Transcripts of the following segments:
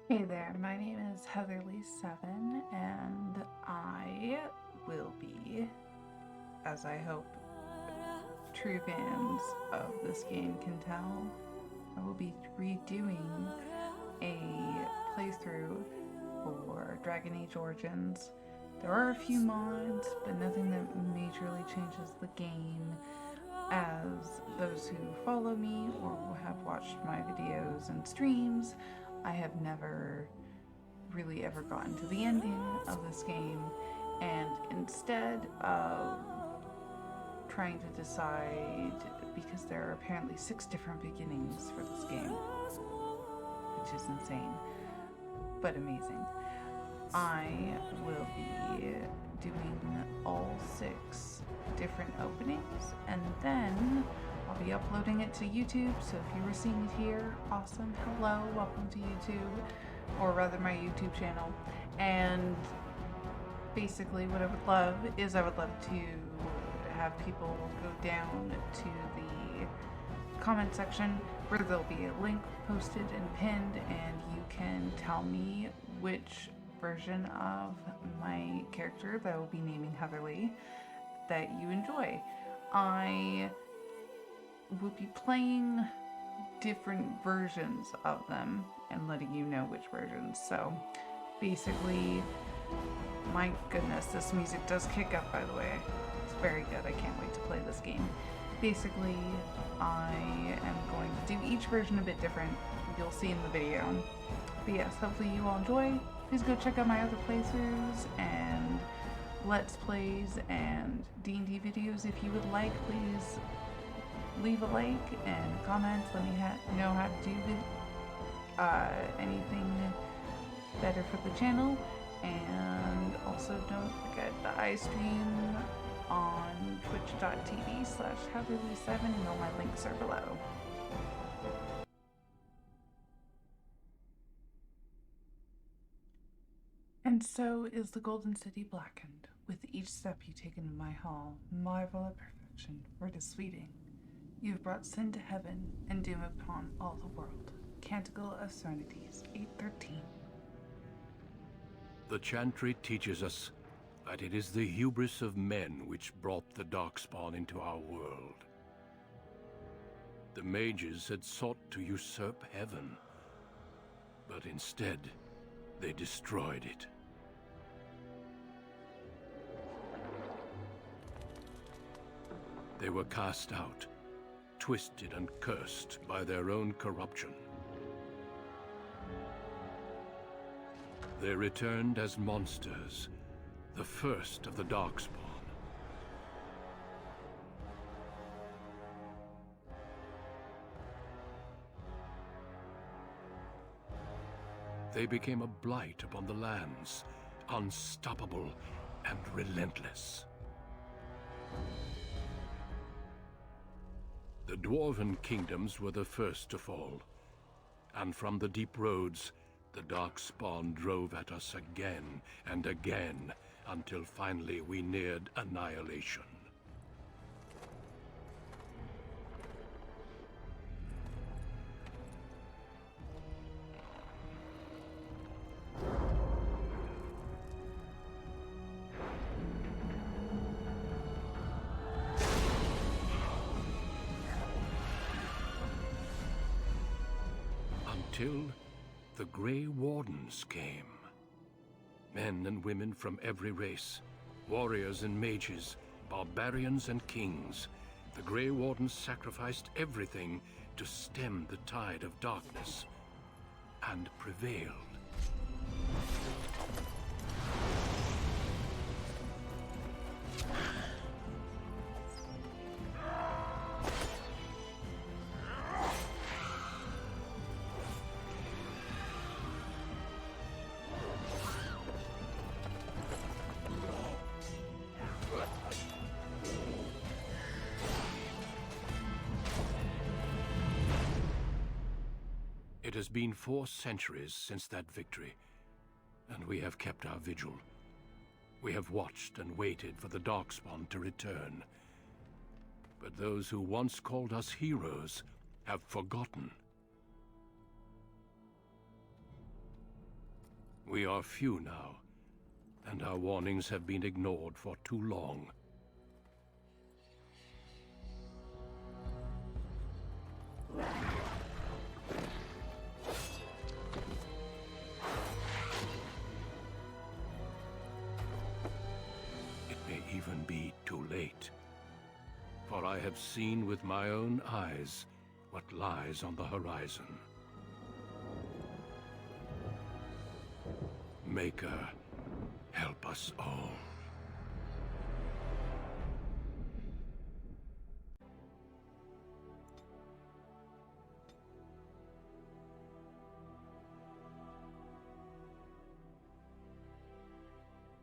Hey there, my name is Heatherly7, and I will be, as I hope true fans of this game can tell, I will be redoing a playthrough for Dragon Age Origins. There are a few mods, but nothing that majorly changes the game, as those who follow me or have watched my videos and streams, I have never really ever gotten to the ending of this game, and instead of trying to decide, because there are apparently 6 different beginnings for this game, which is insane but amazing, I will be doing all 6 different openings, and then I'll be uploading it to YouTube. So if you were seeing it here, awesome, hello, welcome to YouTube, or rather my YouTube channel. And basically what I would love is to have people go down to the comment section where there'll be a link posted and pinned, and you can tell me which version of my character that I will be naming Heatherly that you enjoy. I will be playing different versions of them and letting you know which versions. So basically, my goodness, this music does kick up, by the way. It's very good. I can't wait to play this game. Basically, I am going to do each version a bit different. You'll see in the video. But yes, hopefully you all enjoy. Please go check out my other playthroughs and Let's Plays and D&D videos. If you would like, please leave a like and comment. Let me know how to do anything better for the channel. And also don't forget that I stream on twitch.tv/Heatherly7, and all my links are below. And so is the Golden City blackened, with each step you take into my hall. Marvel at perfection, for it is fleeting. You have brought sin to heaven, and doom upon all the world. Canticle of Serenities, 8:13. The chantry teaches us that it is the hubris of men which brought the Darkspawn into our world. The mages had sought to usurp heaven, but instead, they destroyed it. They were cast out, twisted and cursed by their own corruption. They returned as monsters, the first of the Darkspawn. They became a blight upon the lands, unstoppable and relentless. The dwarven kingdoms were the first to fall, and from the deep roads, the Darkspawn drove at us again and again, until finally we neared annihilation. Until the Grey Wardens came. Men and women from every race, warriors and mages, barbarians and kings. The Grey Wardens sacrificed everything to stem the tide of darkness, and prevailed. It has been 4 centuries since that victory, and we have kept our vigil. We have watched and waited for the Darkspawn to return. But those who once called us heroes have forgotten. We are few now, and our warnings have been ignored for too long. It may even be too late. For I have seen with my own eyes what lies on the horizon. Maker, help us all.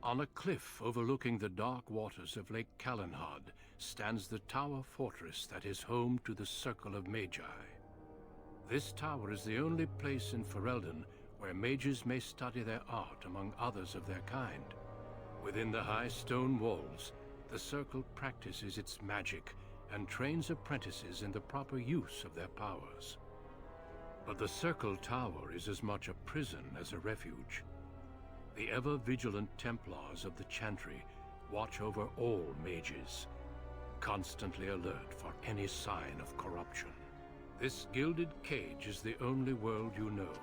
On a cliff overlooking the dark waters of Lake Calenhad stands the tower fortress that is home to the Circle of Magi. This tower is the only place in Ferelden where mages may study their art among others of their kind. Within the high stone walls, the Circle practices its magic and trains apprentices in the proper use of their powers. But the Circle Tower is as much a prison as a refuge. The ever-vigilant Templars of the Chantry watch over all mages, constantly alert for any sign of corruption. This gilded cage is the only world you know.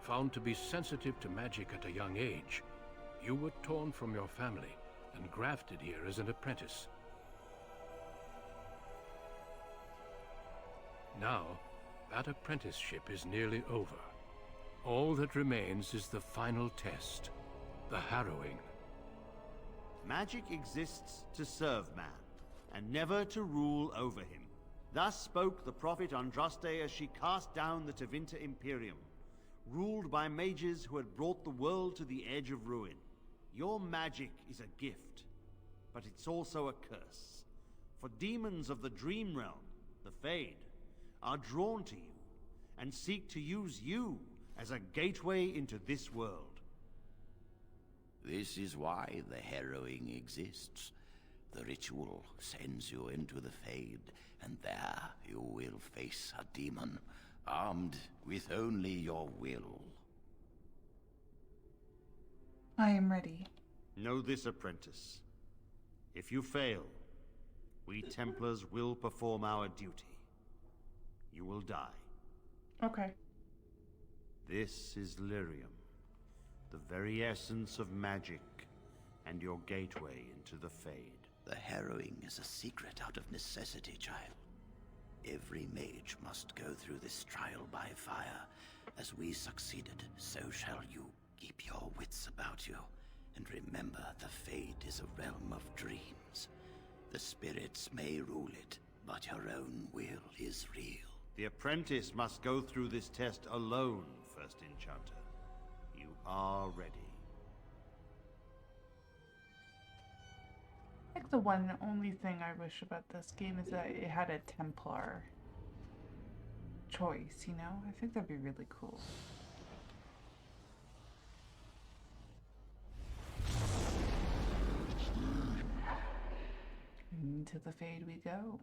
Found to be sensitive to magic at a young age, you were torn from your family and grafted here as an apprentice. Now, that apprenticeship is nearly over. All that remains is the final test, the harrowing. Magic exists to serve man, and never to rule over him. Thus spoke the prophet Andraste as she cast down the Tevinter Imperium, ruled by mages who had brought the world to the edge of ruin. Your magic is a gift, but it's also a curse. For demons of the Dream Realm, the Fade, are drawn to you, and seek to use you as a gateway into this world. This is why the harrowing exists. The ritual sends you into the Fade, and there you will face a demon, armed with only your will. I am ready. Know this, apprentice. If you fail, we Templars will perform our duty. You will die. Okay. This is Lyrium, the very essence of magic, and your gateway into the Fade. The harrowing is a secret out of necessity, child. Every mage must go through this trial by fire. As we succeeded, so shall you. Keep your wits about you, and remember the Fade is a realm of dreams. The spirits may rule it, but your own will is real. The apprentice must go through this test alone, First Enchanter. You are ready. I think the one and only thing I wish about this game is that it had a Templar choice, you know? I think that'd be really cool. Into the Fade we go.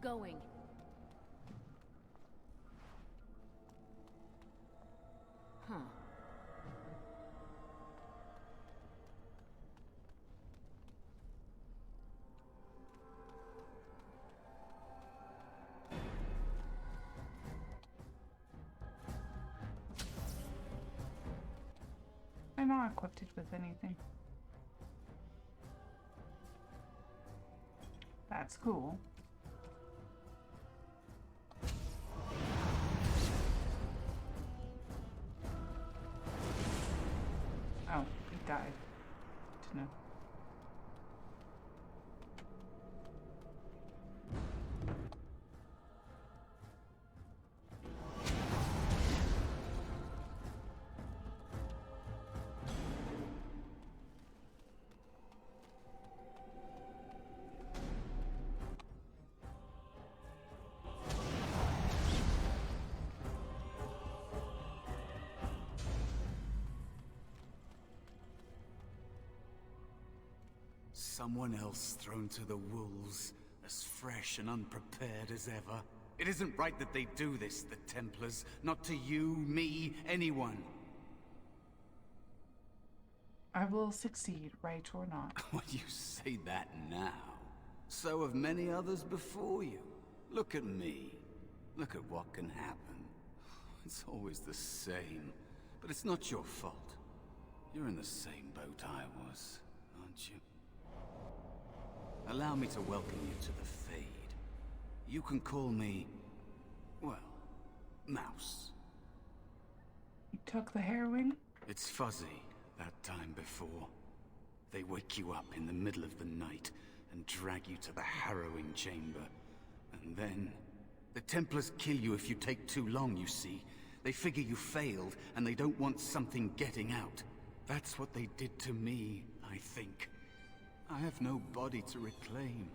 Going. Huh. I'm not equipped with anything. That's cool. Oh, he died. Good to know. Someone else thrown to the wolves, as fresh and unprepared as ever. It isn't right that they do this, the Templars. Not to you, me, anyone. I will succeed, right or not. Well, you say that now. So have many others before you. Look at me. Look at what can happen. It's always the same. But it's not your fault. You're in the same boat I was, aren't you? Allow me to welcome you to the Fade. You can call me, well, Mouse. You took the heroin? It's fuzzy, that time before. They wake you up in the middle of the night and drag you to the harrowing chamber. And then, the Templars kill you if you take too long, you see. They figure you failed, and they don't want something getting out. That's what they did to me, I think. I have no body to reclaim,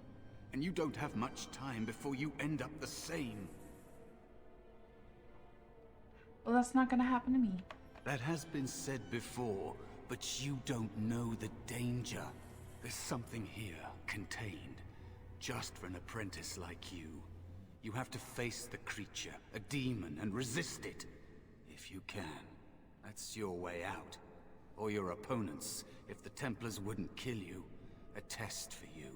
and you don't have much time before you end up the same. Well, that's not gonna happen to me. That has been said before, but you don't know the danger. There's something here, contained, just for an apprentice like you. You have to face the creature, a demon, and resist it. If you can. That's your way out. Or your opponent's, if the Templars wouldn't kill you. A test for you.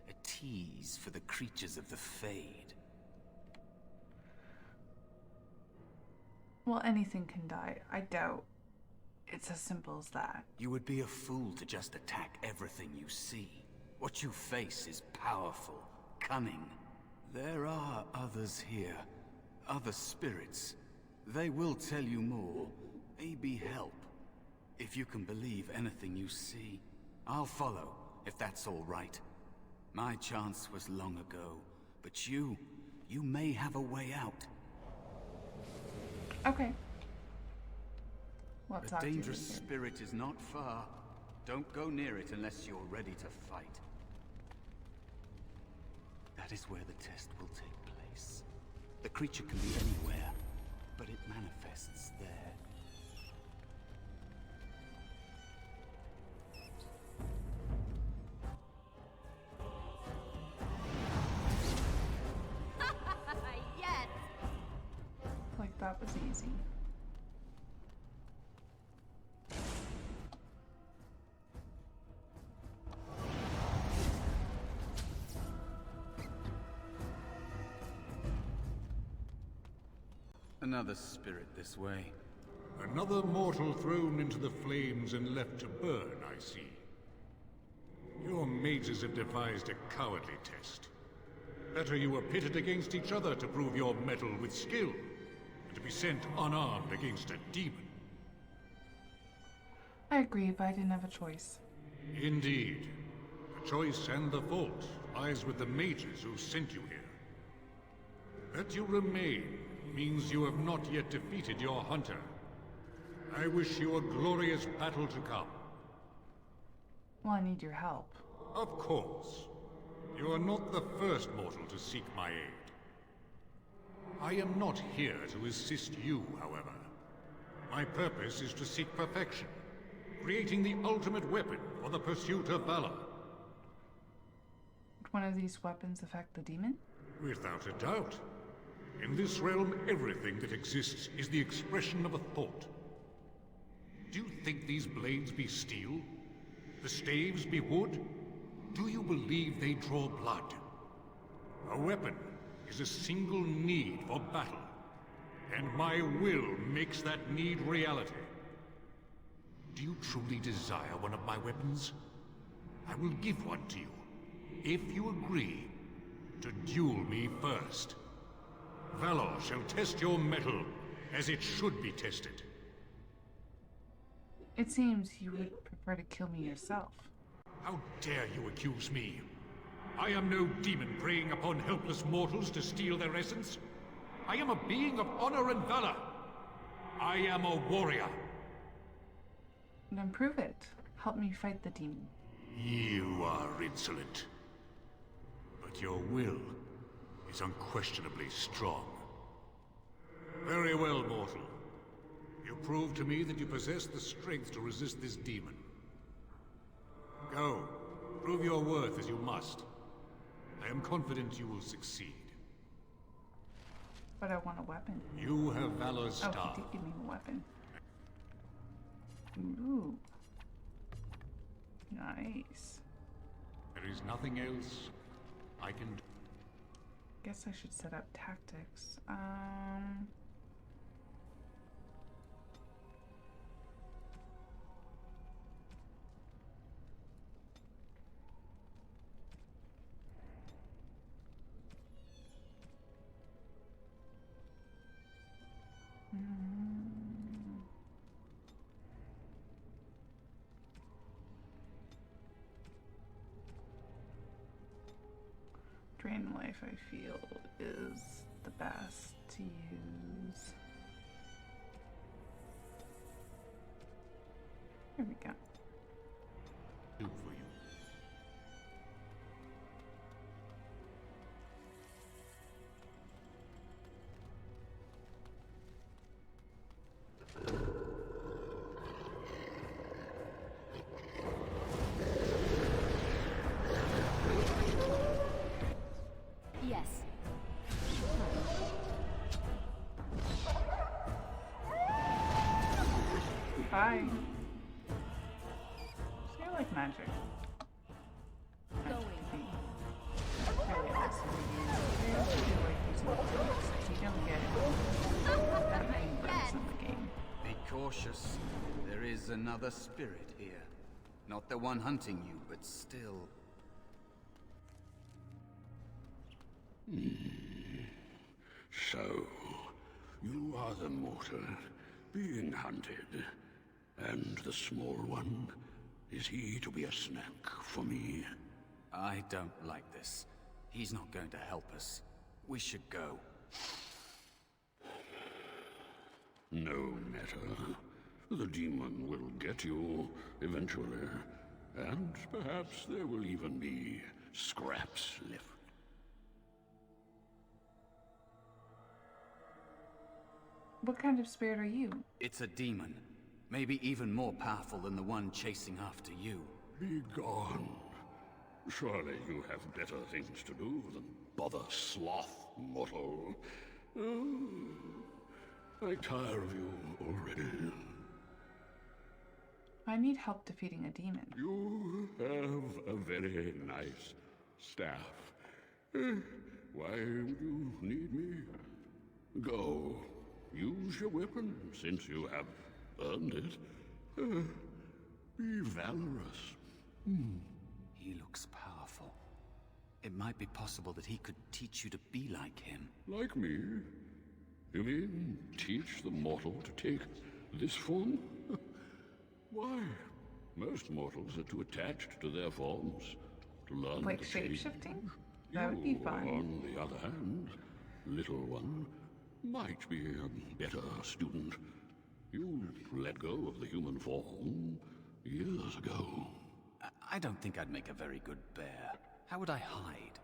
A tease for the creatures of the Fade. Well, anything can die. I doubt it's as simple as that. You would be a fool to just attack everything you see. What you face is powerful, cunning. There are others here. Other spirits. They will tell you more. Maybe help. If you can believe anything you see. I'll follow, if that's all right. My chance was long ago. But you may have a way out. Okay. We'll A talk to you dangerous later. spirit is not far. Don't go near it unless you're ready to fight. That is where the test will take place. The creature can be anywhere, but it manifests there. Yes! Like that was easy. Another spirit this way. Another mortal thrown into the flames and left to burn, I see. Your mages have devised a cowardly test. Better you were pitted against each other to prove your mettle with skill, and to be sent unarmed against a demon. I agree, but I didn't have a choice. Indeed. The choice and the fault lies with the mages who sent you here. That you remain means you have not yet defeated your hunter. I wish you a glorious battle to come. Well, I need your help. Of course. You are not the first mortal to seek my aid. I am not here to assist you, however. My purpose is to seek perfection, creating the ultimate weapon for the pursuit of valor. Would one of these weapons affect the demon? Without a doubt. In this realm, everything that exists is the expression of a thought. Do you think these blades be steel? The staves be wood? Do you believe they draw blood? A weapon is a single need for battle, and my will makes that need reality. Do you truly desire one of my weapons? I will give one to you, if you agree to duel me first. Valor shall test your mettle as it should be tested. It seems you would prefer to kill me yourself. How dare you accuse me? I am no demon preying upon helpless mortals to steal their essence. I am a being of honor and valor. I am a warrior. Then prove it. Help me fight the demon. You are insolent. But your will is unquestionably strong. Very well, mortal. You prove to me that you possess the strength to resist this demon. Go, prove your worth as you must. I am confident you will succeed. But I want a weapon. You have Valor's Oh, star. he did give me a weapon. Ooh. Nice. There is nothing else I can do. Guess I should set up tactics. Drain life, I feel, is the best to use. Here we go. Do for you. Yes. Bye. So you like magic. Going. Very awesome to use. I also do like using tactics if you don't get that many burns in the game. Be cautious. There is another spirit here. Not the one hunting you, but still. So, you are the mortal being hunted. And the small one, is he to be a snack for me? I don't like this. He's not going to help us. We should go. No matter. The demon will get you eventually. And perhaps there will even be scraps left. What kind of spirit are you? It's a demon. Maybe even more powerful than the one chasing after you. Be gone. Surely you have better things to do than bother sloth, mortal. Oh, I tire of you already. I need help defeating a demon. You have a very nice staff. Why would you need me? Go. Use your weapon, since you have earned it. Be valorous. He looks powerful. It might be possible that he could teach you to be like him. Like me? You mean teach the mortal to take this form? Why? Most mortals are too attached to their forms to learn Like to change. shape-shifting? That would be You, fun. on the other hand, little one, might be a better student. You let go of the human form years ago. I don't think I'd make a very good bear. How would I hide?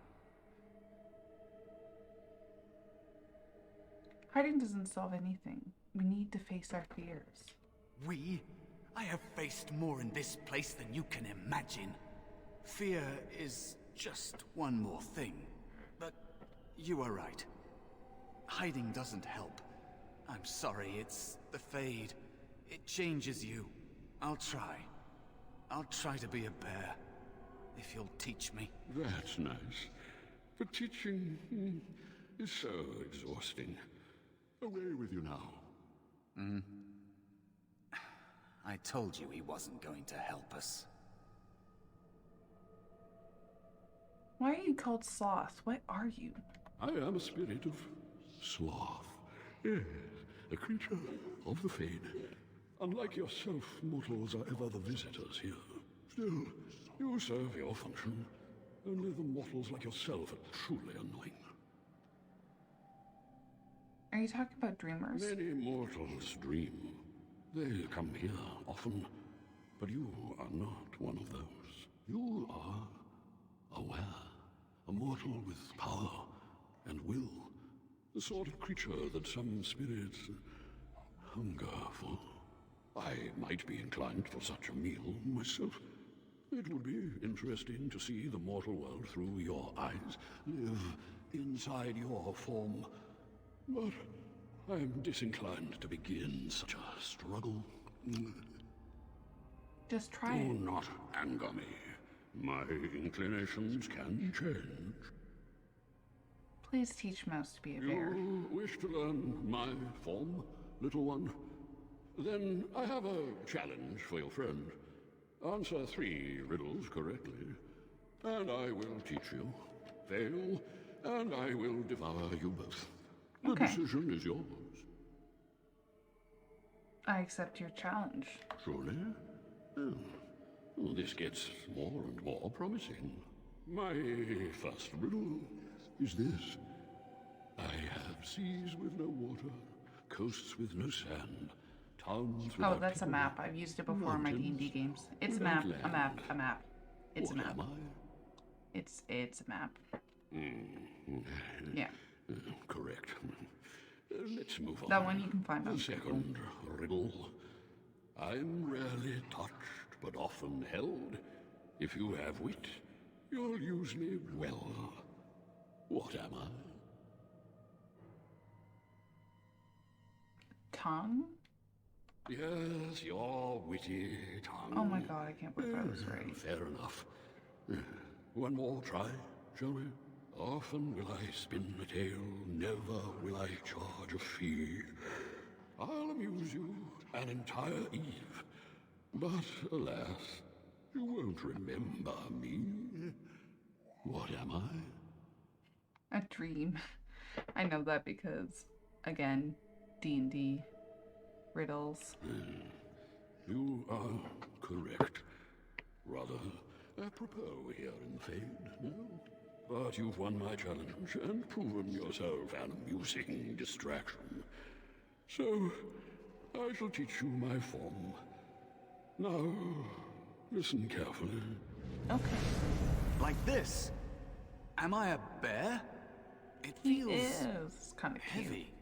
Hiding doesn't solve anything. We need to face our fears. We? I have faced more in this place than you can imagine. Fear is just one more thing. But you are right. Hiding doesn't help. I'm sorry, it's the Fade. It changes you. I'll try. I'll try to be a bear. If you'll teach me. That's nice. But teaching is so exhausting. Away with you now. I told you he wasn't going to help us. Why are you called Sloth? What are you? I am a spirit of sloth. Yes, a creature of the Fade. Unlike yourself, mortals are ever the visitors here. Still, you serve your function. Only the mortals like yourself are truly annoying. Are you talking about dreamers? Many mortals dream. They come here often, but you are not one of those. You are aware, a mortal with power and will, the sort of creature that some spirits hunger for. I might be inclined for such a meal myself. It would be interesting to see the mortal world through your eyes, live inside your form. But I'm disinclined to begin such a struggle. Just try Do it. not anger me. My inclinations can change. Please teach Mouse to be a bear. You wish to learn my form, little one? Then I have a challenge for your friend. Answer 3 riddles correctly, and I will teach you. Fail, and I will devour you both. The Okay. decision is yours. I accept your challenge. Truly? Oh. Well, this gets more and more promising. My first riddle is this. I have seas with no water, coasts with no sand, towns without Oh, that's a people, map. I've used it before in my mountains D&D games. It's a without map, a map, land. a map. It's a What map. am I? It's a map. Yeah. Correct. Let's move on. That one you can find on The second riddle. I'm rarely touched, but often held. If you have wit, you'll use me well. What am I? Tongue? Yes, your witty tongue. Oh my god, I can't believe I was right. Fair enough. One more try, shall we? Often will I spin a tale, never will I charge a fee. I'll amuse you an entire eve, but alas, you won't remember me. What am I? A dream. I know that because, again, D&D riddles. You are correct. Rather apropos here in the Fade, no? But you've won my challenge and proven yourself an amusing distraction. So, I shall teach you my form. Now, listen carefully. Okay. Like this? Am I a bear? It He feels is. It's kind of cute. heavy.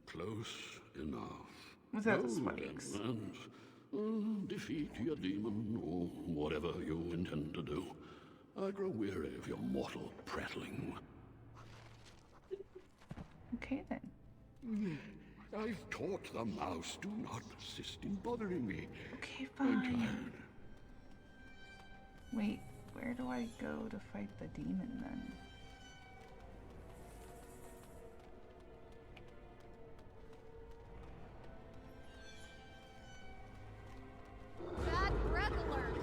Close enough. Without the Go spikes. then, and defeat your demon, or whatever you intend to do. I grow weary of your mortal prattling. Okay then. I've taught the mouse, do not persist in bothering me. Okay, I'm fine. tired. Wait, where do I go to fight the demon then? Bad breath alert.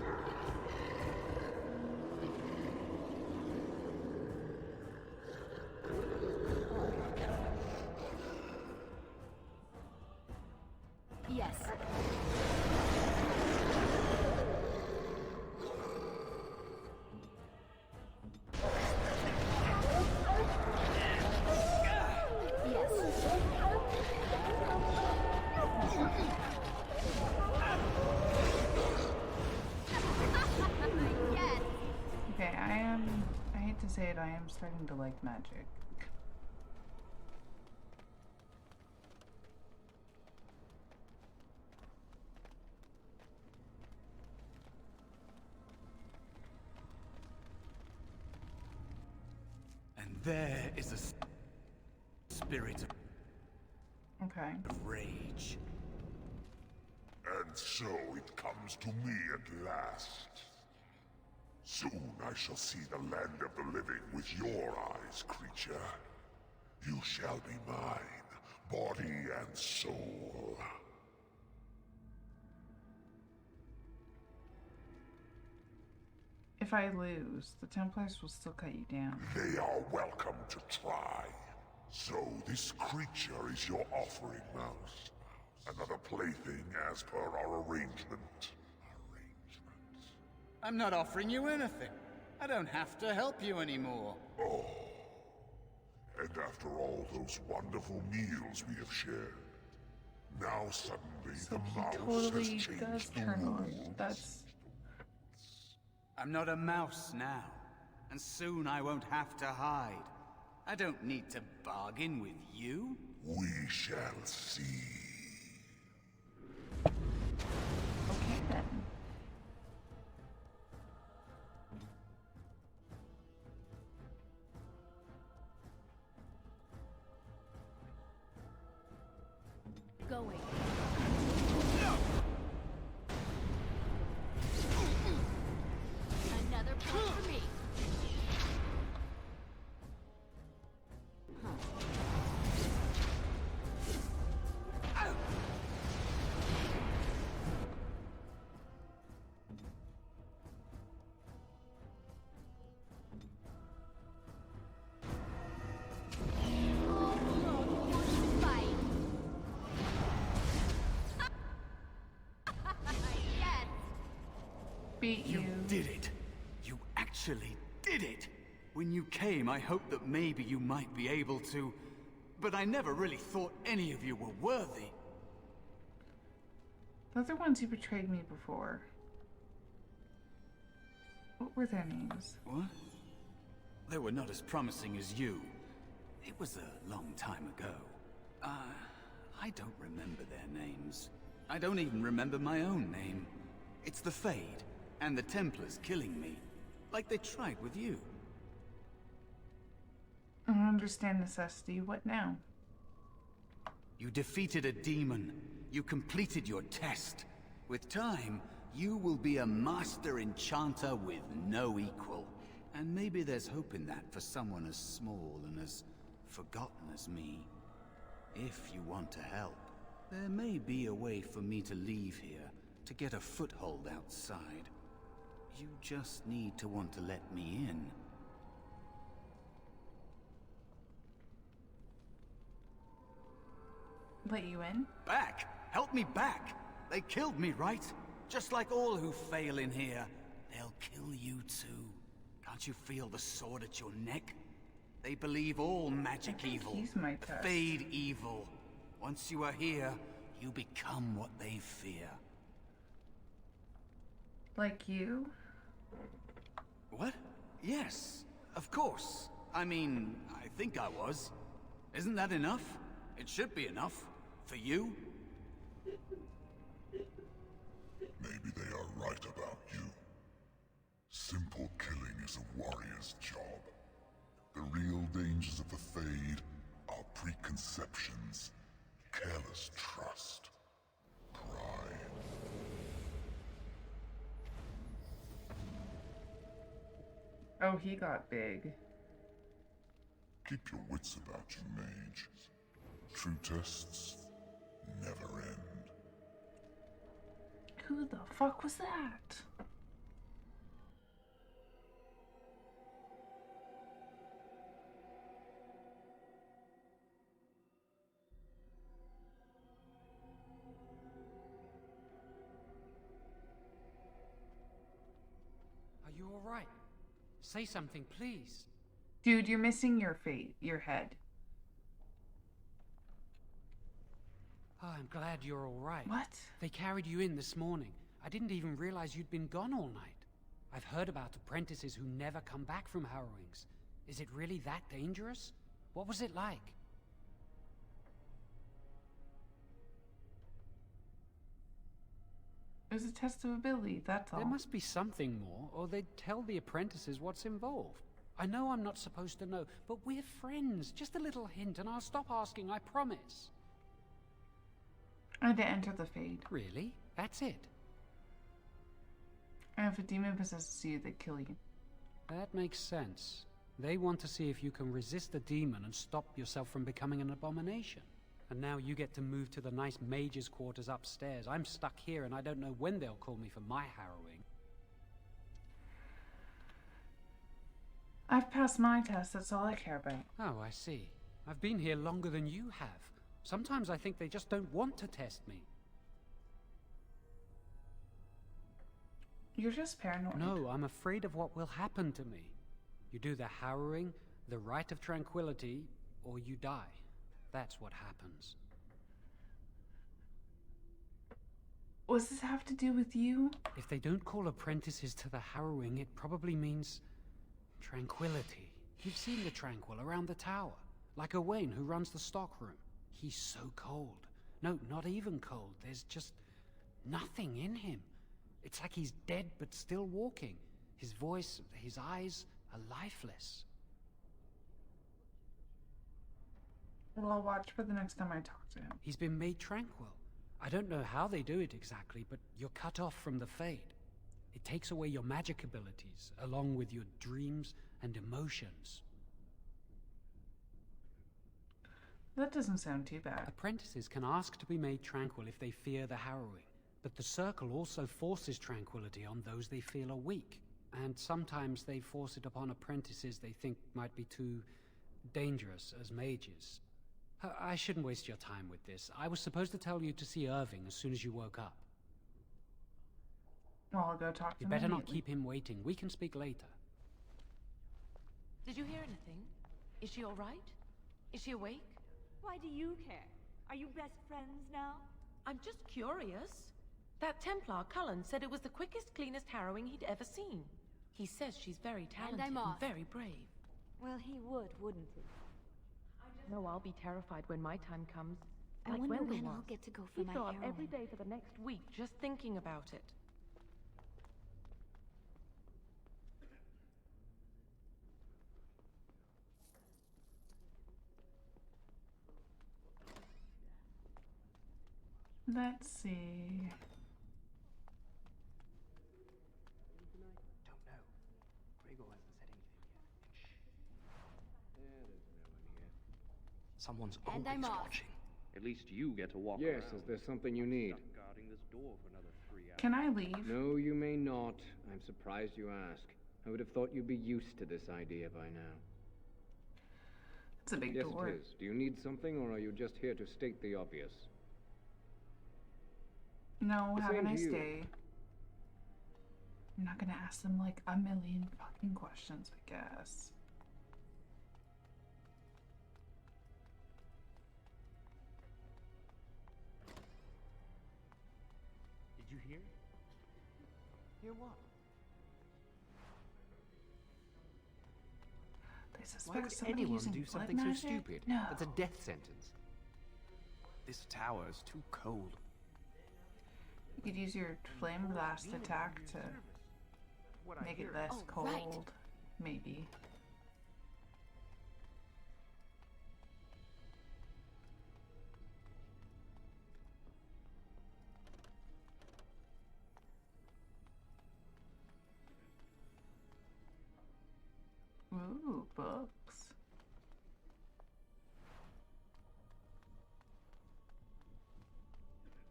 Yes. Yes. Okay, I hate to say it, I am starting to like magic. And there is a spirit Okay. of rage. And so it comes to me at last. Soon I shall see the land of the living with your eyes, creature. You shall be mine, body and soul. If I lose, the Templars will still cut you down. They are welcome to try. So this creature is your offering, Mouse. Another plaything as per our arrangement. I'm not offering you anything. I don't have to help you anymore. Oh. And after all those wonderful meals we have shared, now suddenly So the he mouse totally has changed does the turn on. rules. That's I'm not a mouse now, and soon I won't have to hide. I don't need to bargain with you. We shall see. okay then. beat you. You did it! You actually did it! When you came, I hoped that maybe you might be able to... But I never really thought any of you were worthy. Those are ones who betrayed me before. What were their names? What? They were not as promising as you. It was a long time ago. I don't remember their names. I don't even remember my own name. It's the Fade, and the Templars killing me. Like they tried with you. I don't understand necessity. What now? You defeated a demon. You completed your test. With time, you will be a master enchanter with no equal. And maybe there's hope in that for someone as small and as forgotten as me. If you want to help, there may be a way for me to leave here, to get a foothold outside. You just need to want to let me in. Let you in? Back! Help me back! They killed me, right? Just like all who fail in here. They'll kill you too. Can't you feel the sword at your neck? They believe all magic evil. He's my test. Fade evil. Once you are here, you become what they fear. Like you? What? Yes, of course. I mean, I think I was. Isn't that enough? It should be enough. For you? Maybe they are right about you. Simple killing is a warrior's job. The real dangers of the Fade are preconceptions, careless trust, pride. Oh, he got big. Keep your wits about you, mage. True tests never end. Who the fuck was that? Are you all right? Say something, please. Dude, you're missing your head. Oh, I'm glad you're all right. What? They carried you in this morning. I didn't even realize you'd been gone all night. I've heard about apprentices who never come back from harrowings. Is it really that dangerous? What was it like? It was a test of ability, that's all. There must be something more, or they'd tell the apprentices what's involved. I know I'm not supposed to know, but we're friends. Just a little hint, and I'll stop asking, I promise. I had to enter the Fade. Really? That's it? And if a demon possesses you, they kill you. That makes sense. They want to see if you can resist the demon and stop yourself from becoming an abomination. And now you get to move to the nice mage's quarters upstairs. I'm stuck here and I don't know when they'll call me for my harrowing. I've passed my test, that's all I care about. Oh, I see. I've been here longer than you have. Sometimes I think they just don't want to test me. You're just paranoid. No, I'm afraid of what will happen to me. You do the harrowing, the rite of tranquility, or you die. That's what happens. What does this have to do with you? If they don't call apprentices to the harrowing, it probably means tranquility. You've seen the Tranquil around the tower, like Owain who runs the stockroom. He's so cold. No, not even cold. There's just nothing in him. It's like he's dead but still walking. His voice, his eyes are lifeless. Well, I'll watch for the next time I talk to him. He's been made tranquil. I don't know how they do it exactly, but you're cut off from the Fade. It takes away your magic abilities, along with your dreams and emotions. That doesn't sound too bad. Apprentices can ask to be made tranquil if they fear the harrowing, but the Circle also forces tranquility on those they feel are weak, and sometimes they force it upon apprentices they think might be too dangerous as mages. I shouldn't waste your time with this. I was supposed to tell you to see Irving as soon as you woke up. Well, I'll go talk to You him better not immediately. keep him waiting. We can speak later. Did you hear anything? Is she all right? Is she awake? Why do you care? Are you best friends now? I'm just curious. That Templar, Cullen, said it was the quickest, cleanest harrowing he'd ever seen. He says she's very talented I'm and off. very brave. Well, he would, wouldn't he? No, I'll be terrified when my time comes. I Like wonder Wendell when was. I'll get to go for He'd my go up heroin. every day for the next week just thinking about it. Let's see. Don't know. Gregor hasn't said anything yet. Someone's And always I'm off. watching. At least you get to walk Yes, around. is there something you need? Stuck guarding this door for another 3 hours. Can I leave? No, you may not. I'm surprised you ask. I would have thought you'd be used to this idea by now. It's a big Yes, door. it is. Do you need something, or are you just here to state the obvious? No, The have a same to nice you. day. I'm not gonna ask them like a million fucking questions, I guess. Did you hear? Hear what? They Why suspect would somebody anyone using do blood something so magic? stupid? No. That's a death sentence. This tower is too cold. You could use your flame blast attack to make it less Oh, cold, right. maybe. Ooh, books.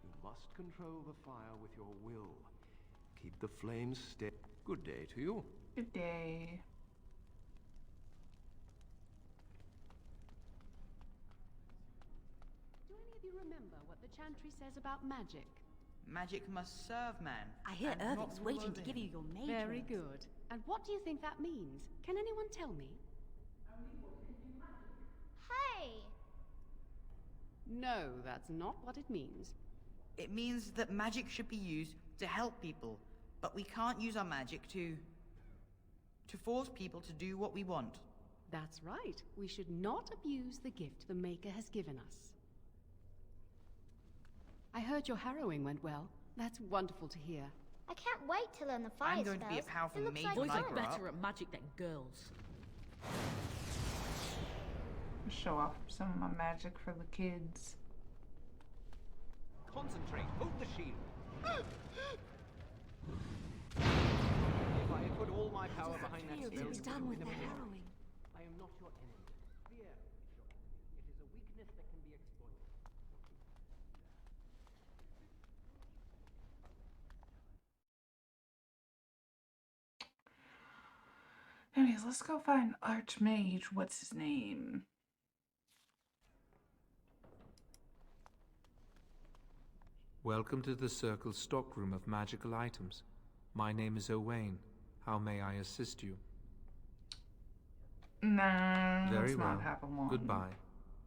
You must control the fire with your will. Keep the flames steady. Good day to you. Good day. Do any of you remember what the chantry says about magic? Magic must serve man. I hear and not Irving's rule waiting over to give him. you your mage. Very robes. good. And what do you think that means? Can anyone tell me? Hey! No, that's not what it means. It means that magic should be used to help people, but we can't use our magic to force people to do what we want. That's right. We should not abuse the gift the Maker has given us. I heard your harrowing went well. That's wonderful to hear. I can't wait to learn the fire I'm going to be a spells. powerful It looks mage like when I fun. grow up. Better at magic than girls. Show off some of my magic for the kids. Concentrate. Hold the shield. If I had put all my power behind that Fields spell, is you done would with have the never known. harrowing. I am not your enemy. Fear is it is a weakness that can be exploited. Anyways, let's go find Archmage. What's his name? Welcome to the Circle stockroom of magical items. My name is Owain. How may I assist you? Nah, Very let's well. not have a long Goodbye.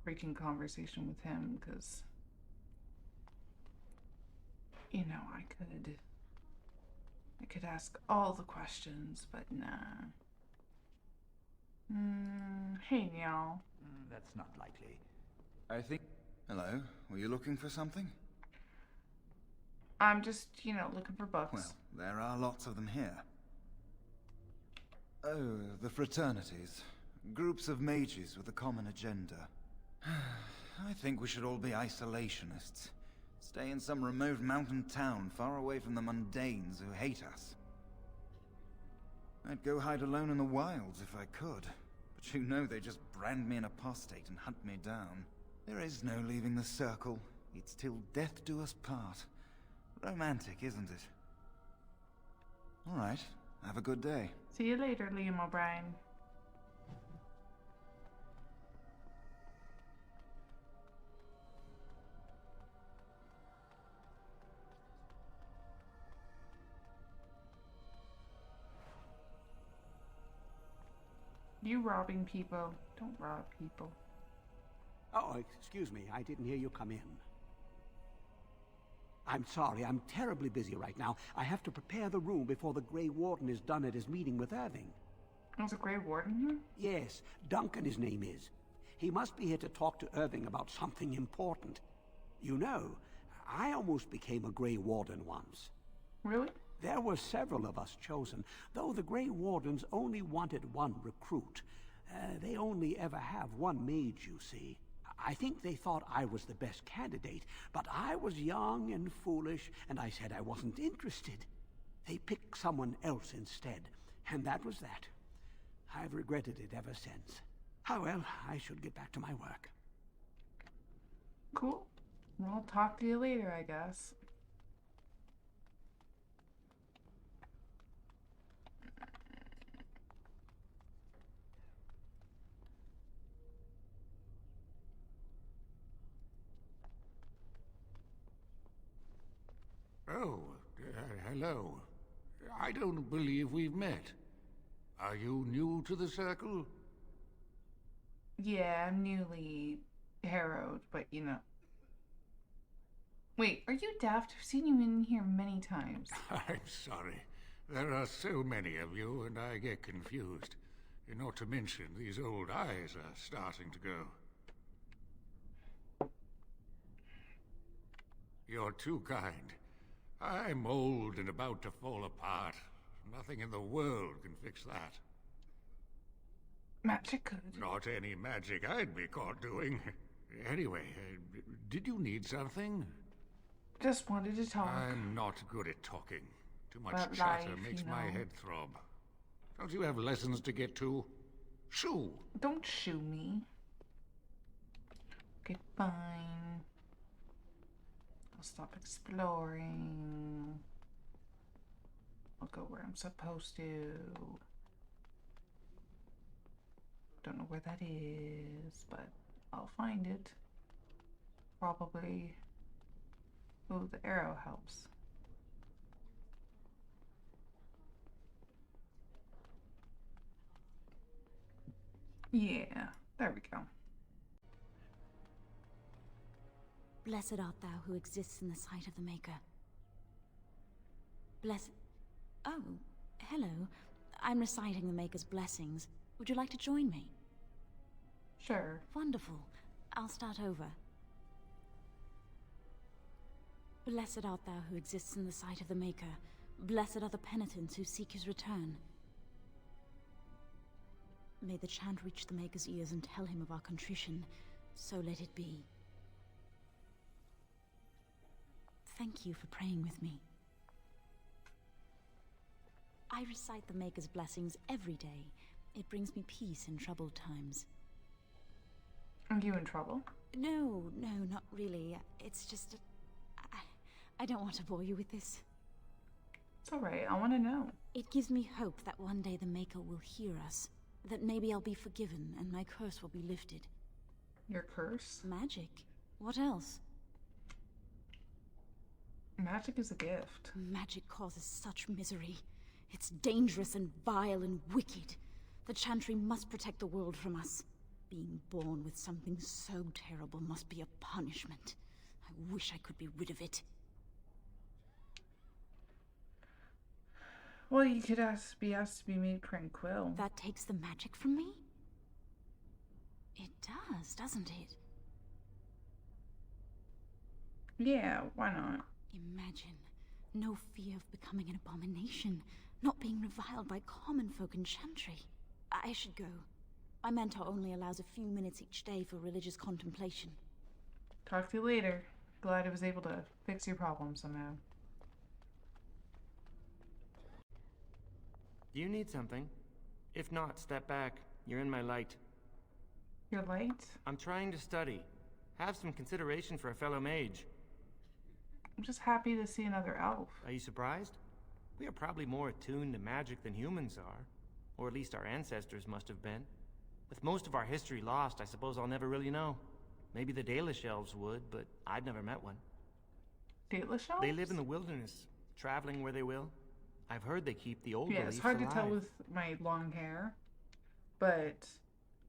freaking conversation with him, because, you know, I could ask all the questions, but nah. Hey, Meow. That's not likely. I think... Hello? Were you looking for something? I'm just, you know, looking for books. Well, there are lots of them here. Oh, the fraternities. Groups of mages with a common agenda. I think we should all be isolationists. Stay in some remote mountain town far away from the mundanes who hate us. I'd go hide alone in the wilds if I could. But you know they just brand me an apostate and hunt me down. There is no leaving the circle. It's till death do us part. Romantic, isn't it? All right. Have a good day. See you later, Liam O'Brien. You robbing people. Don't rob people. Oh, excuse me. I didn't hear you come in. I'm sorry. I'm terribly busy right now. I have to prepare the room before the Grey Warden is done at his meeting with Irving. There's a Grey Warden here? Yes. Duncan, his name is. He must be here to talk to Irving about something important. You know, I almost became a Grey Warden once. Really? There were several of us chosen, though the Grey Wardens only wanted one recruit. They only ever have one mage, you see. I think they thought I was the best candidate, but I was young and foolish, and I said I wasn't interested. They picked someone else instead, and that was that. I've regretted it ever since. Oh well, I should get back to my work. Cool. Well, I'll talk to you later, I guess. Oh, hello. I don't believe we've met. Are you new to the Circle? Yeah, I'm newly harrowed, but you know. Wait, are you daft? I've seen you in here many times. I'm sorry. There are so many of you, and I get confused. Not to mention, these old eyes are starting to go. You're too kind. I'm old and about to fall apart. Nothing in the world can fix that. Magic could. Not any magic I'd be caught doing. Anyway, did you need something? Just wanted to talk. I'm not good at talking. Too much About chatter life, makes you my know. head throb. Don't you have lessons to get to? Shoo! Don't shoo me. Okay, fine. I'll stop exploring. I'll go where I'm supposed to. Don't know where that is, but I'll find it. Probably. Oh, the arrow helps. Yeah, there we go. Blessed art thou who exists in the sight of the Maker. Blessed... Oh, hello. I'm reciting the Maker's blessings. Would you like to join me? Sure. Wonderful. I'll start over. Blessed art thou who exists in the sight of the Maker. Blessed are the penitents who seek his return. May the chant reach the Maker's ears and tell him of our contrition. So let it be. Thank you for praying with me. I recite the Maker's blessings every day. It brings me peace in troubled times. Are you in trouble? No, not really. It's just... I don't want to bore you with this. It's alright, I want to know. It gives me hope that one day the Maker will hear us. That maybe I'll be forgiven and my curse will be lifted. Your curse? Magic. What else? Magic is a gift. Magic causes such misery. It's dangerous and vile and wicked. The Chantry must protect the world from us. Being born with something so terrible must be a punishment. I wish I could be rid of it. Well, you could be asked to be made tranquil. That takes the magic from me? It does, doesn't it? Yeah, why not? Imagine. No fear of becoming an abomination. Not being reviled by common folk in Chantry. I should go. My mentor only allows a few minutes each day for religious contemplation. Talk to you later. Glad I was able to fix your problem somehow. Do you need something? If not, step back. You're in my light. Your light? I'm trying to study. Have some consideration for a fellow mage. I'm just happy to see another elf. Are you surprised? We are probably more attuned to magic than humans are. Or at least our ancestors must have been. With most of our history lost, I suppose I'll never really know. Maybe the Dalish elves would, but I've never met one. Dalish elves? They live in the wilderness, traveling where they will. I've heard they keep the old Yeah, beliefs it's hard alive. to tell with my long hair. but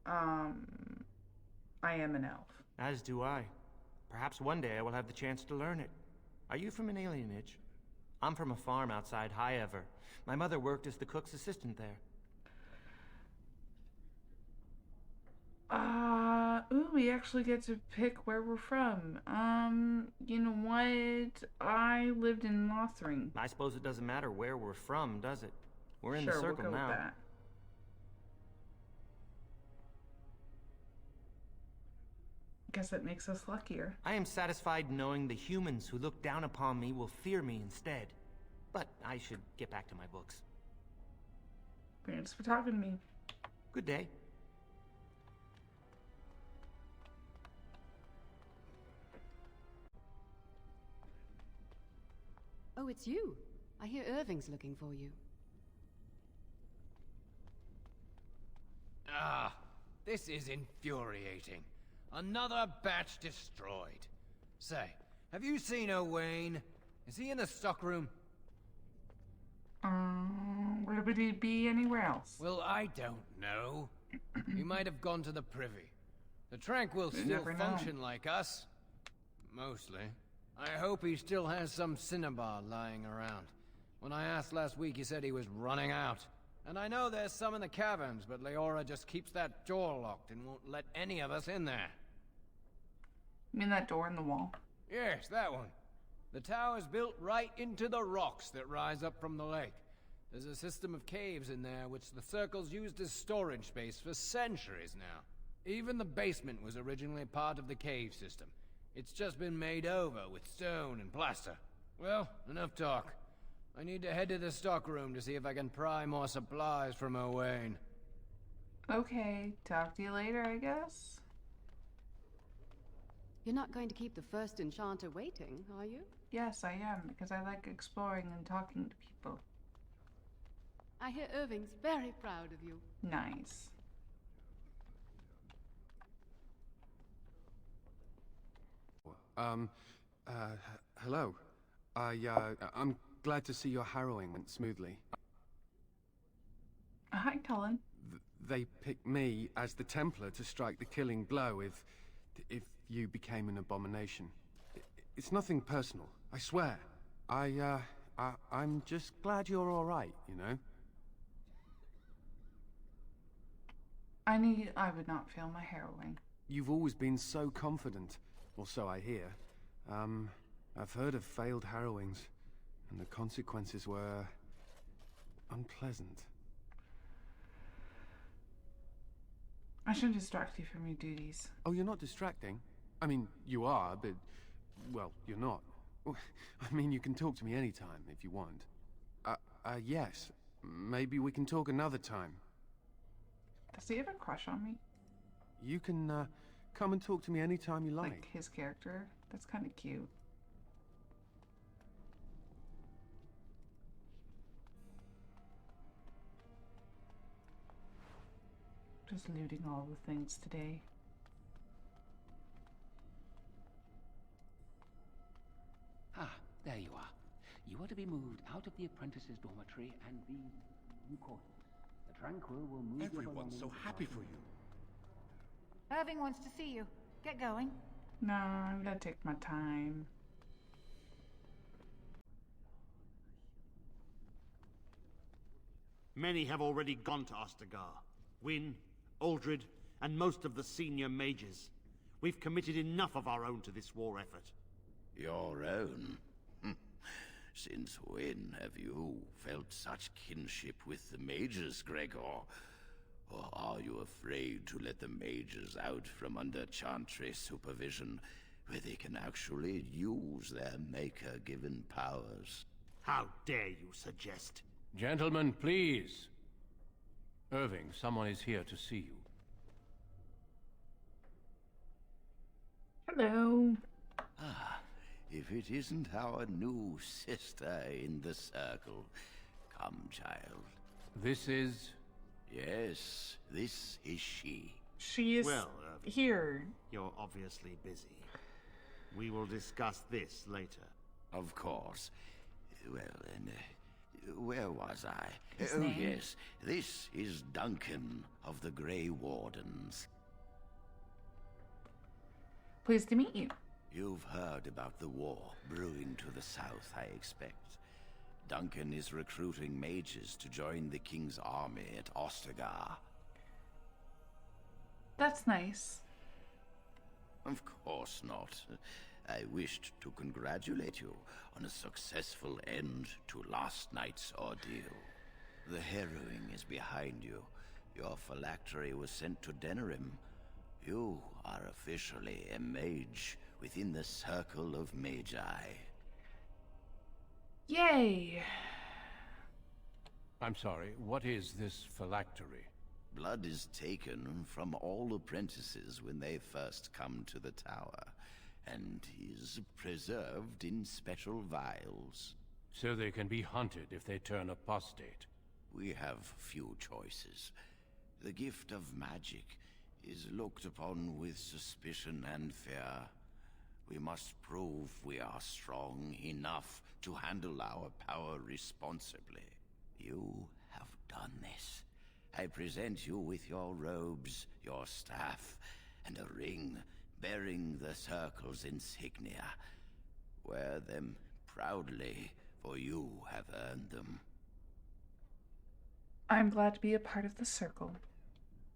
I am an elf. As do I. Perhaps one day I will have the chance to learn it. Are you from an alienage? I'm from a farm outside High Ever. My mother worked as the cook's assistant there. Ooh, we actually get to pick where we're from. You know what? I lived in Lothring. I suppose it doesn't matter where we're from, does it? We're in the circle we'll go now. with that. Guess that makes us luckier. I am satisfied knowing the humans who look down upon me will fear me instead. But I should get back to my books. Thanks for talking to me. Good day. Oh, it's you. I hear Irving's looking for you. Ah, this is infuriating. Another batch destroyed. Say, have you seen Owain? Is he in the stockroom? Would he be anywhere else? Well, I don't know. He might have gone to the privy. The Tranquil You still never know. function like us. Mostly. I hope he still has some cinnabar lying around. When I asked last week, he said he was running out. And I know there's some in the caverns, but Leora just keeps that door locked and won't let any of us in there. You mean that door in the wall? Yes, that one. The tower's built right into the rocks that rise up from the lake. There's a system of caves in there which the Circle's used as storage space for centuries now. Even the basement was originally part of the cave system. It's just been made over with stone and plaster. Well, enough talk. I need to head to the stockroom to see if I can pry more supplies from Owain. Okay, talk to you later, I guess. You're not going to keep the first enchanter waiting, are you? Yes, I am, because I like exploring and talking to people. I hear Irving's very proud of you. Nice. Hello. I'm glad to see your harrowing went smoothly. Hi, Cullen. They picked me as the Templar to strike the killing blow if you became an abomination. It's nothing personal, I swear. I'm just glad you're all right, you know? I would not fail my harrowing. You've always been so confident, or so I hear. I've heard of failed harrowings, and the consequences were unpleasant. I shouldn't distract you from your duties. Oh, you're not distracting? I mean, you are, but, well, you're not. I mean, you can talk to me anytime if you want. Yes. Maybe we can talk another time. Does he have a crush on me? You can, come and talk to me anytime you like. Like his character? That's kind of cute. Just looting all the things today. Ah, there you are. You are to be moved out of the apprentice's dormitory and the new quarters. The Tranquil will move your Everyone's so happy for you. Irving wants to see you. Get going. No, I'm gonna take my time. Many have already gone to Ostagar. Wynne, Aldred, and most of the senior mages. We've committed enough of our own to this war effort. Your own? Since when have you felt such kinship with the mages, Gregor? Or are you afraid to let the mages out from under Chantry supervision, where they can actually use their Maker-given powers? How dare you suggest? Gentlemen, please. Irving, someone is here to see you. Hello. Ah, if it isn't our new sister in the circle. Come, child. This is... Yes, this is she. She is well, here. You're obviously busy. We will discuss this later. Of course. Well, then, Where was I? His Oh, name? yes. This is Duncan of the Grey Wardens. Pleased to meet you. You've heard about the war brewing to the south, I expect. Duncan is recruiting mages to join the king's army at Ostagar. That's nice. Of course not. I wished to congratulate you on a successful end to last night's ordeal. The harrowing is behind you. Your phylactery was sent to Denerim. You are officially a mage within the Circle of Magi. Yay! I'm sorry, what is this phylactery? Blood is taken from all apprentices when they first come to the tower, and is preserved in special vials. So they can be hunted if they turn apostate. We have few choices. The gift of magic is looked upon with suspicion and fear. We must prove we are strong enough to handle our power responsibly. You have done this. I present you with your robes, your staff, and a ring bearing the Circle's insignia. Wear them proudly, for you have earned them. I'm glad to be a part of the Circle.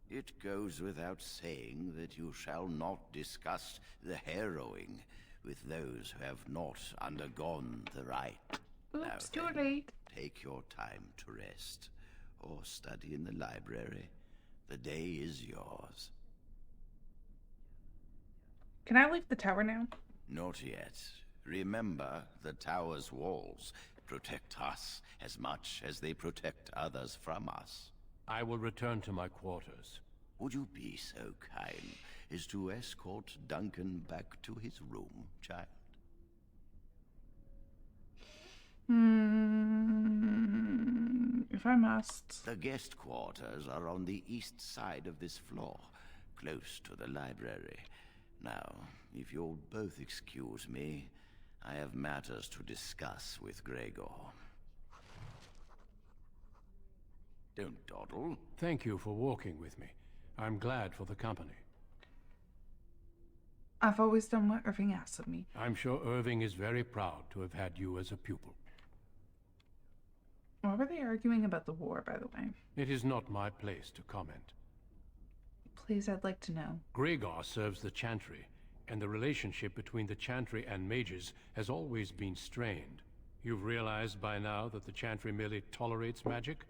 It goes without saying that you shall not discuss the harrowing with those who have not undergone the rite. Oops, too late. Take your time to rest, or study in the library. The day is yours. Can I leave the tower now? Not yet. Remember, the tower's walls protect us as much as they protect others from us. I will return to my quarters. Would you be so kind as to escort Duncan back to his room, child? If I must. The guest quarters are on the east side of this floor, close to the library. Now, if you'll both excuse me, I have matters to discuss with Gregor. Don't dawdle. Thank you for walking with me. I'm glad for the company. I've always done what Irving asks of me. I'm sure Irving is very proud to have had you as a pupil. What were they arguing about the war, by the way? It is not my place to comment. Please, I'd like to know. Gregor serves the Chantry, and the relationship between the Chantry and mages has always been strained. You've realized by now that the Chantry merely tolerates magic?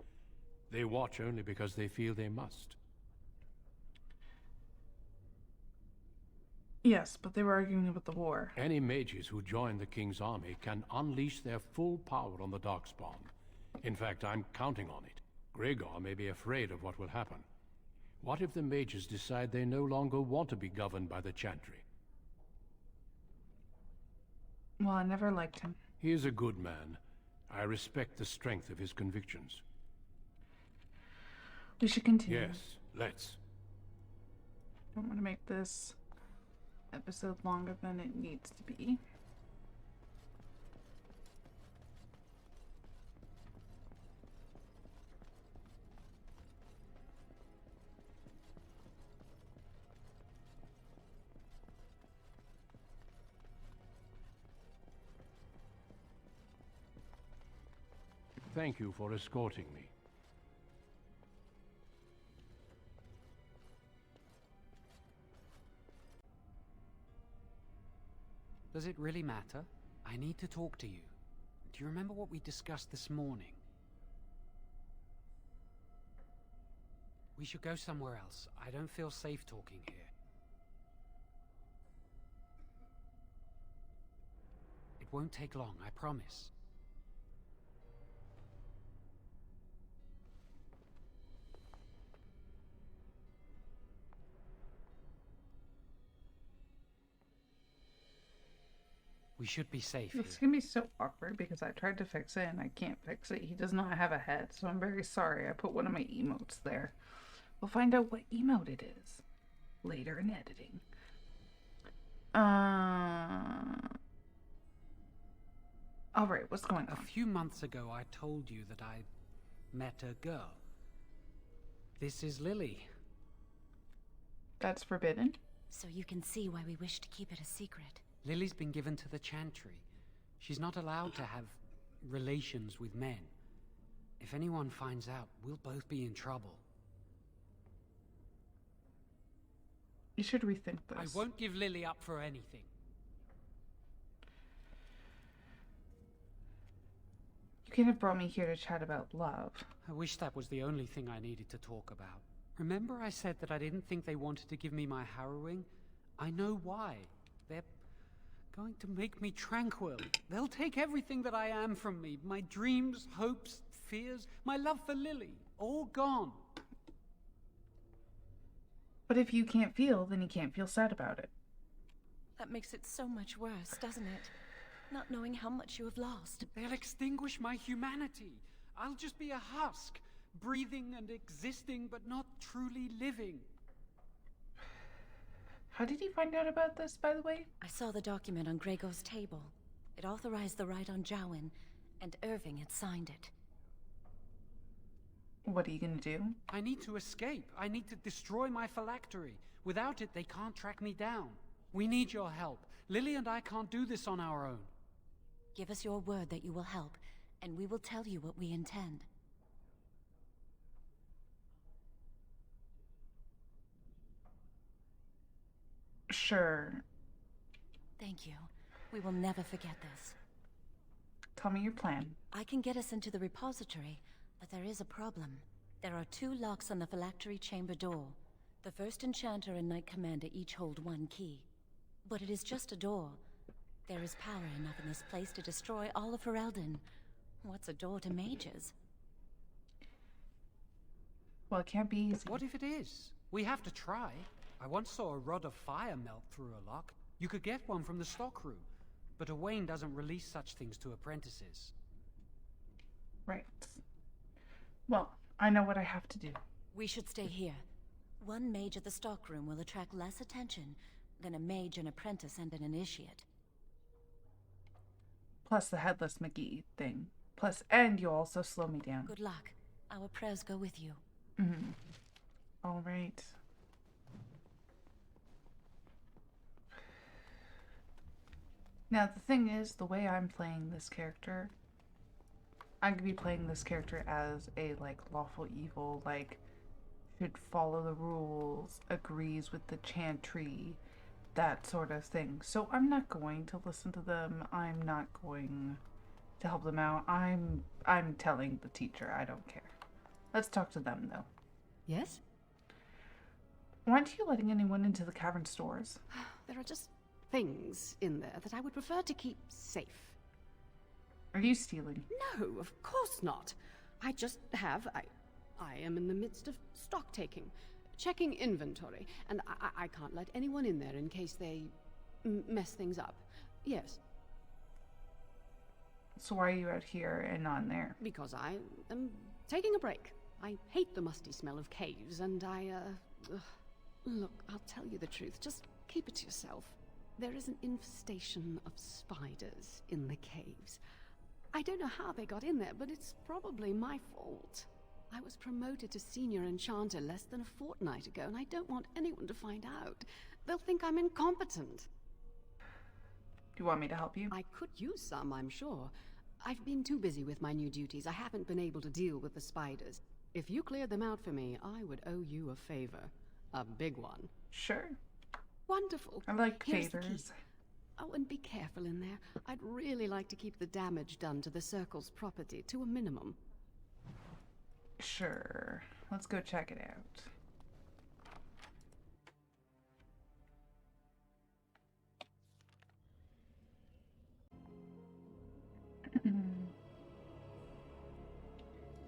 They watch only because they feel they must. Yes, but they were arguing about the war. Any mages who join the King's army can unleash their full power on the Darkspawn. In fact, I'm counting on it. Gregor may be afraid of what will happen. What if the mages decide they no longer want to be governed by the Chantry? Well, I never liked him. He is a good man. I respect the strength of his convictions. We should continue. Yes, let's. Don't want to make this episode longer than it needs to be. Thank you for escorting me. Does it really matter? I need to talk to you. Do you remember what we discussed this morning? We should go somewhere else. I don't feel safe talking here. It won't take long, I promise. We should be safe here. It's gonna be so awkward because I tried to fix it and I can't fix it. He does not have a head, so I'm very sorry. I put one of my emotes there. We'll find out what emote it is later in editing. Alright, what's going on? A few months ago, I told you that I met a girl. This is Lily. That's forbidden? So you can see why we wish to keep it a secret. Lily's been given to the Chantry. She's not allowed to have relations with men. If anyone finds out, we'll both be in trouble. You should rethink this. I won't give Lily up for anything. You can't have brought me here to chat about love. I wish that was the only thing I needed to talk about. Remember I said that I didn't think they wanted to give me my harrowing? I know why. They're going to make me tranquil. They'll take everything that I am from me. My dreams, hopes, fears, my love for Lily. All gone. But if you can't feel, then you can't feel sad about it. That makes it so much worse, doesn't it? Not knowing how much you have lost. They'll extinguish my humanity. I'll just be a husk, breathing and existing, but not truly living. How did you find out about this, by the way? I saw the document on Gregor's table. It authorized the right on Jowen, and Irving had signed it. What are you gonna do? I need to escape. I need to destroy my phylactery. Without it, they can't track me down. We need your help. Lily and I can't do this on our own. Give us your word that you will help, and we will tell you what we intend. Sure. Thank you. We will never forget this. Tell me your plan. I can get us into the repository, but there is a problem. There are 2 locks on the phylactery chamber door. The first enchanter and knight commander each hold 1 key. But it is just a door. There is power enough in this place to destroy all of Ferelden. What's a door to mages? Well, it can't be easy. What if it is? We have to try. I once saw a rod of fire melt through a lock. You could get one from the stockroom, but Owain doesn't release such things to apprentices. Right. Well, I know what I have to do. We should stay here. 1 mage at the stockroom will attract less attention than a mage, an apprentice, and an initiate. Plus the Headless McGee thing. Plus, and you'll also slow me down. Good luck. Our prayers go with you. Mm-hmm. All right. Now, the thing is, the way I'm playing this character, I'm gonna be playing this character as a, like, lawful evil, like, should follow the rules, agrees with the chantry, that sort of thing. So I'm not going to listen to them. I'm not going to help them out. I'm telling the teacher. I don't care. Let's talk to them, though. Yes? Why aren't you letting anyone into the cavern stores? There are just things in there that I would prefer to keep safe. Are you stealing? No, of course not. I just have... I am in the midst of stock taking, checking inventory, and I can't let anyone in there in case they mess things up. Yes. So why are you out here and not in there? Because I am taking a break. I hate the musty smell of caves, and Look, I'll tell you the truth. Just keep it to yourself. There is an infestation of spiders in the caves. I don't know how they got in there, but it's probably my fault. I was promoted to senior enchanter less than a fortnight ago, and I don't want anyone to find out. They'll think I'm incompetent. Do you want me to help you? I could use some, I'm sure. I've been too busy with my new duties. I haven't been able to deal with the spiders. If you cleared them out for me, I would owe you a favor. A big one. Sure. Wonderful. I like Here's the key. favors. Oh, and be careful in there. I'd really like to keep the damage done to the Circle's property to a minimum. Sure. Let's go check it out.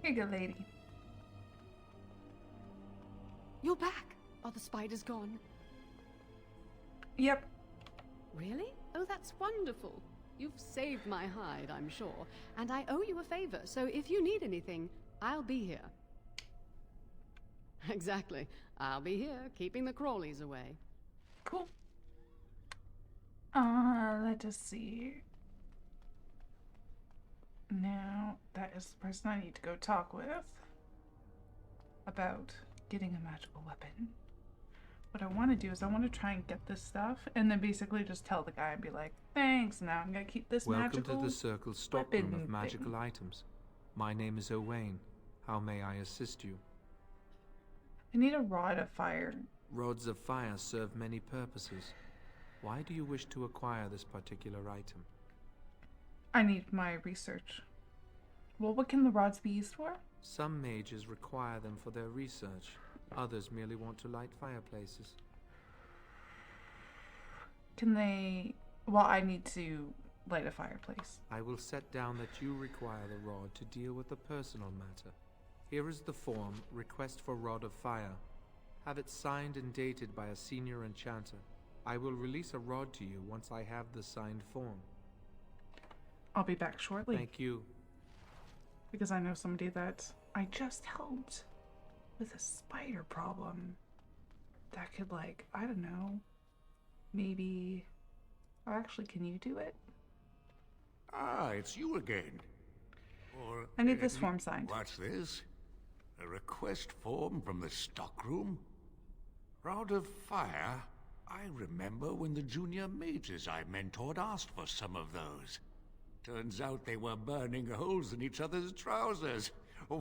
Here you go, lady. You're back. Are the spiders gone? Yep. Really? Oh, that's wonderful. You've saved my hide, I'm sure. And I owe you a favor, so if you need anything, I'll be here. Exactly. I'll be here, keeping the crawlies away. Cool. Let us see. Now, that is the person I need to go talk with about getting a magical weapon. What I want to do is I want to try and get this stuff and then basically just tell the guy and be like, thanks, now I'm going to keep this magical Welcome to the Circle stockroom of magical items. My name is Owain. How may I assist you? I need a rod of fire. Rods of fire serve many purposes. Why do you wish to acquire this particular item? I need my research. Well, what can the rods be used for? Some mages require them for their research. Others merely want to light fireplaces. Can they... Well, I need to light a fireplace. I will set down that you require the rod to deal with a personal matter. Here is the form, Request for Rod of Fire. Have it signed and dated by a senior enchanter. I will release a rod to you once I have the signed form. I'll be back shortly. Thank you. Because I know somebody that I just helped with a spider problem. That could, like, I don't know, maybe... Or actually, can you do it? Ah, it's you again. Or, I need this form signed. What's this? A request form from the stockroom? Rod of Fire? I remember when the junior mages I mentored asked for some of those. Turns out they were burning holes in each other's trousers.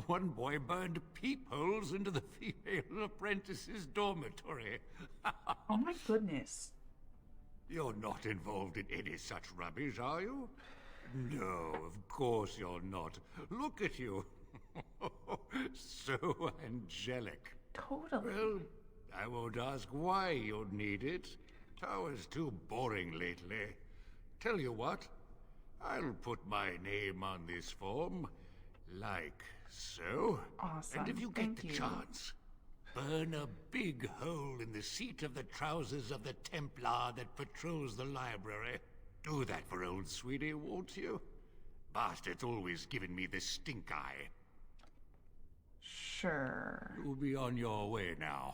One boy burned peepholes into the female apprentice's dormitory. Oh my goodness. You're not involved in any such rubbish, are you? No, of course you're not. Look at you. So angelic. Totally. Well, I won't ask why you'd need it. Tower's too boring lately. Tell you what, I'll put my name on this form, like so. Awesome. And if you get the chance, burn a big hole in the seat of the trousers of the Templar that patrols the library. Do that for old sweetie, won't you? Bastard's always giving me the stink eye. Sure. You'll be on your way now.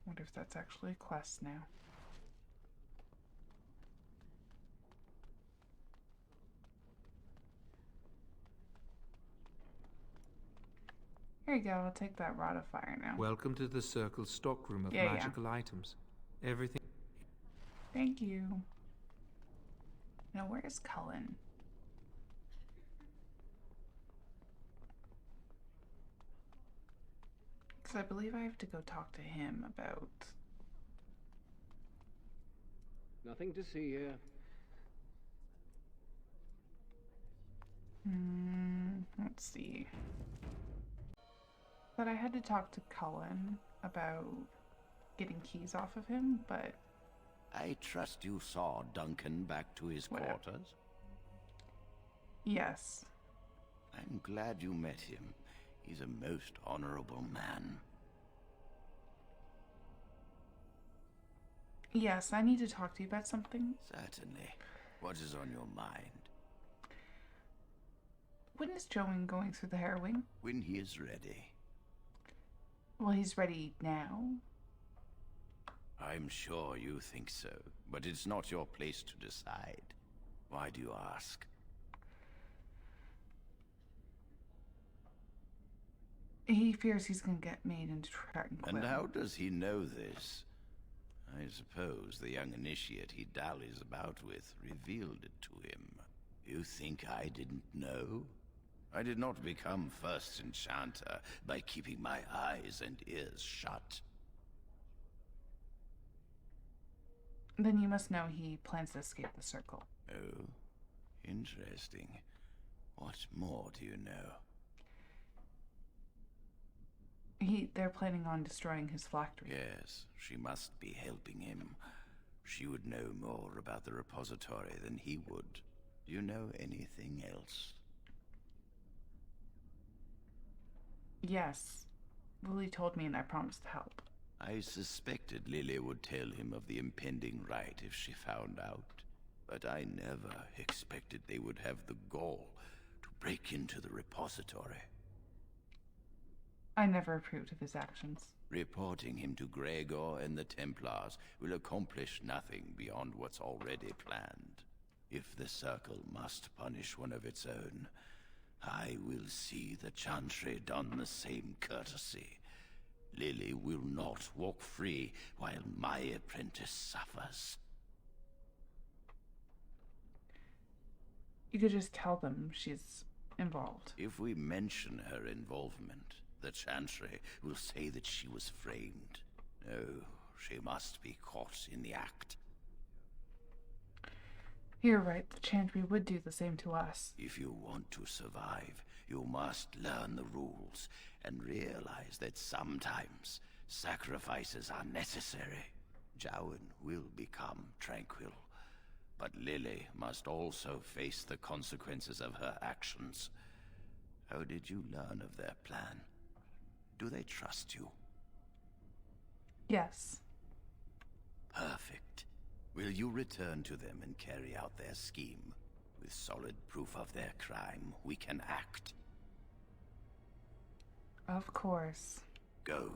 Wonder if that's actually a quest now. Here you go, I'll take that rod of fire now. Welcome to the Circle stockroom of magical items. Everything... Thank you. Now, where's Cullen? Because I believe I have to go talk to him about... Nothing to see here. Let's see. But I had to talk to Cullen about getting keys off of him, but... I trust you saw Duncan back to his quarters? Yes. I'm glad you met him. He's a most honorable man. Yes, I need to talk to you about something. Certainly. What is on your mind? When is Joan going through the harrowing? When he is ready. Well, he's ready now. I'm sure you think so, but it's not your place to decide. Why do you ask? He fears he's gonna get made into Tranquil. And how does he know this? I suppose the young initiate he dallies about with revealed it to him. You think I didn't know? I did not become first enchanter by keeping my eyes and ears shut. Then you must know he plans to escape the Circle. Oh, interesting. What more do you know? They're planning on destroying his phylactery. Yes, she must be helping him. She would know more about the repository than he would. Do you know anything else? Yes. Lily told me and I promised to help. I suspected Lily would tell him of the impending rite if she found out. But I never expected they would have the gall to break into the repository. I never approved of his actions. Reporting him to Gregor and the Templars will accomplish nothing beyond what's already planned. If the Circle must punish one of its own, I will see the Chantry done the same courtesy. Lily will not walk free while my apprentice suffers. You could just tell them she's involved. If we mention her involvement, the Chantry will say that she was framed. No, she must be caught in the act. You're right, the Chantry would do the same to us. If you want to survive, you must learn the rules and realize that sometimes sacrifices are necessary. Jowan will become tranquil, but Lily must also face the consequences of her actions. How did you learn of their plan? Do they trust you? Yes. Perfect. Will you return to them and carry out their scheme? With solid proof of their crime, we can act. Of course. Go.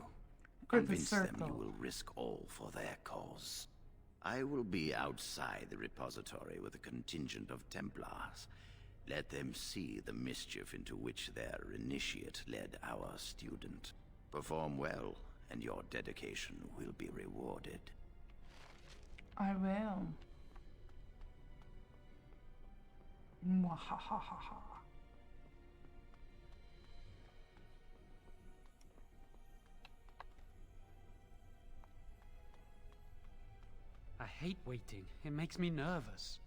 For the Convince them Circle. you will risk all for their cause. I will be outside the repository with a contingent of Templars. Let them see the mischief into which their initiate led our student. Perform well, and your dedication will be rewarded. I will. Mwahahaha. I hate waiting. It makes me nervous.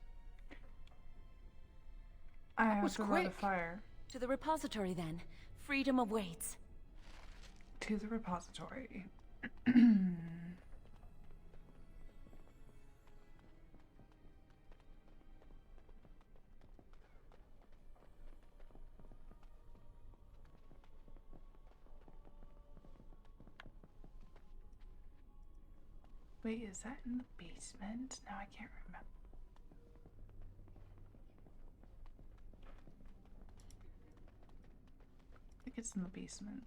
I have was to light a quick. fire. To the repository, then. Freedom awaits. To the repository. Wait, is that in the basement? No, I can't remember. I think it's in the basement.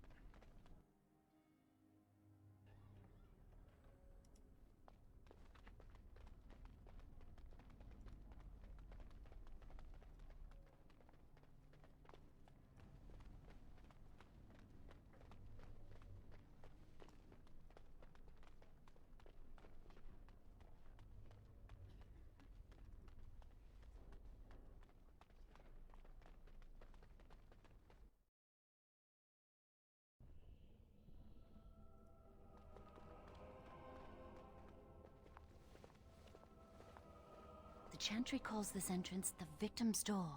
The Chantry calls this entrance the Victim's Door.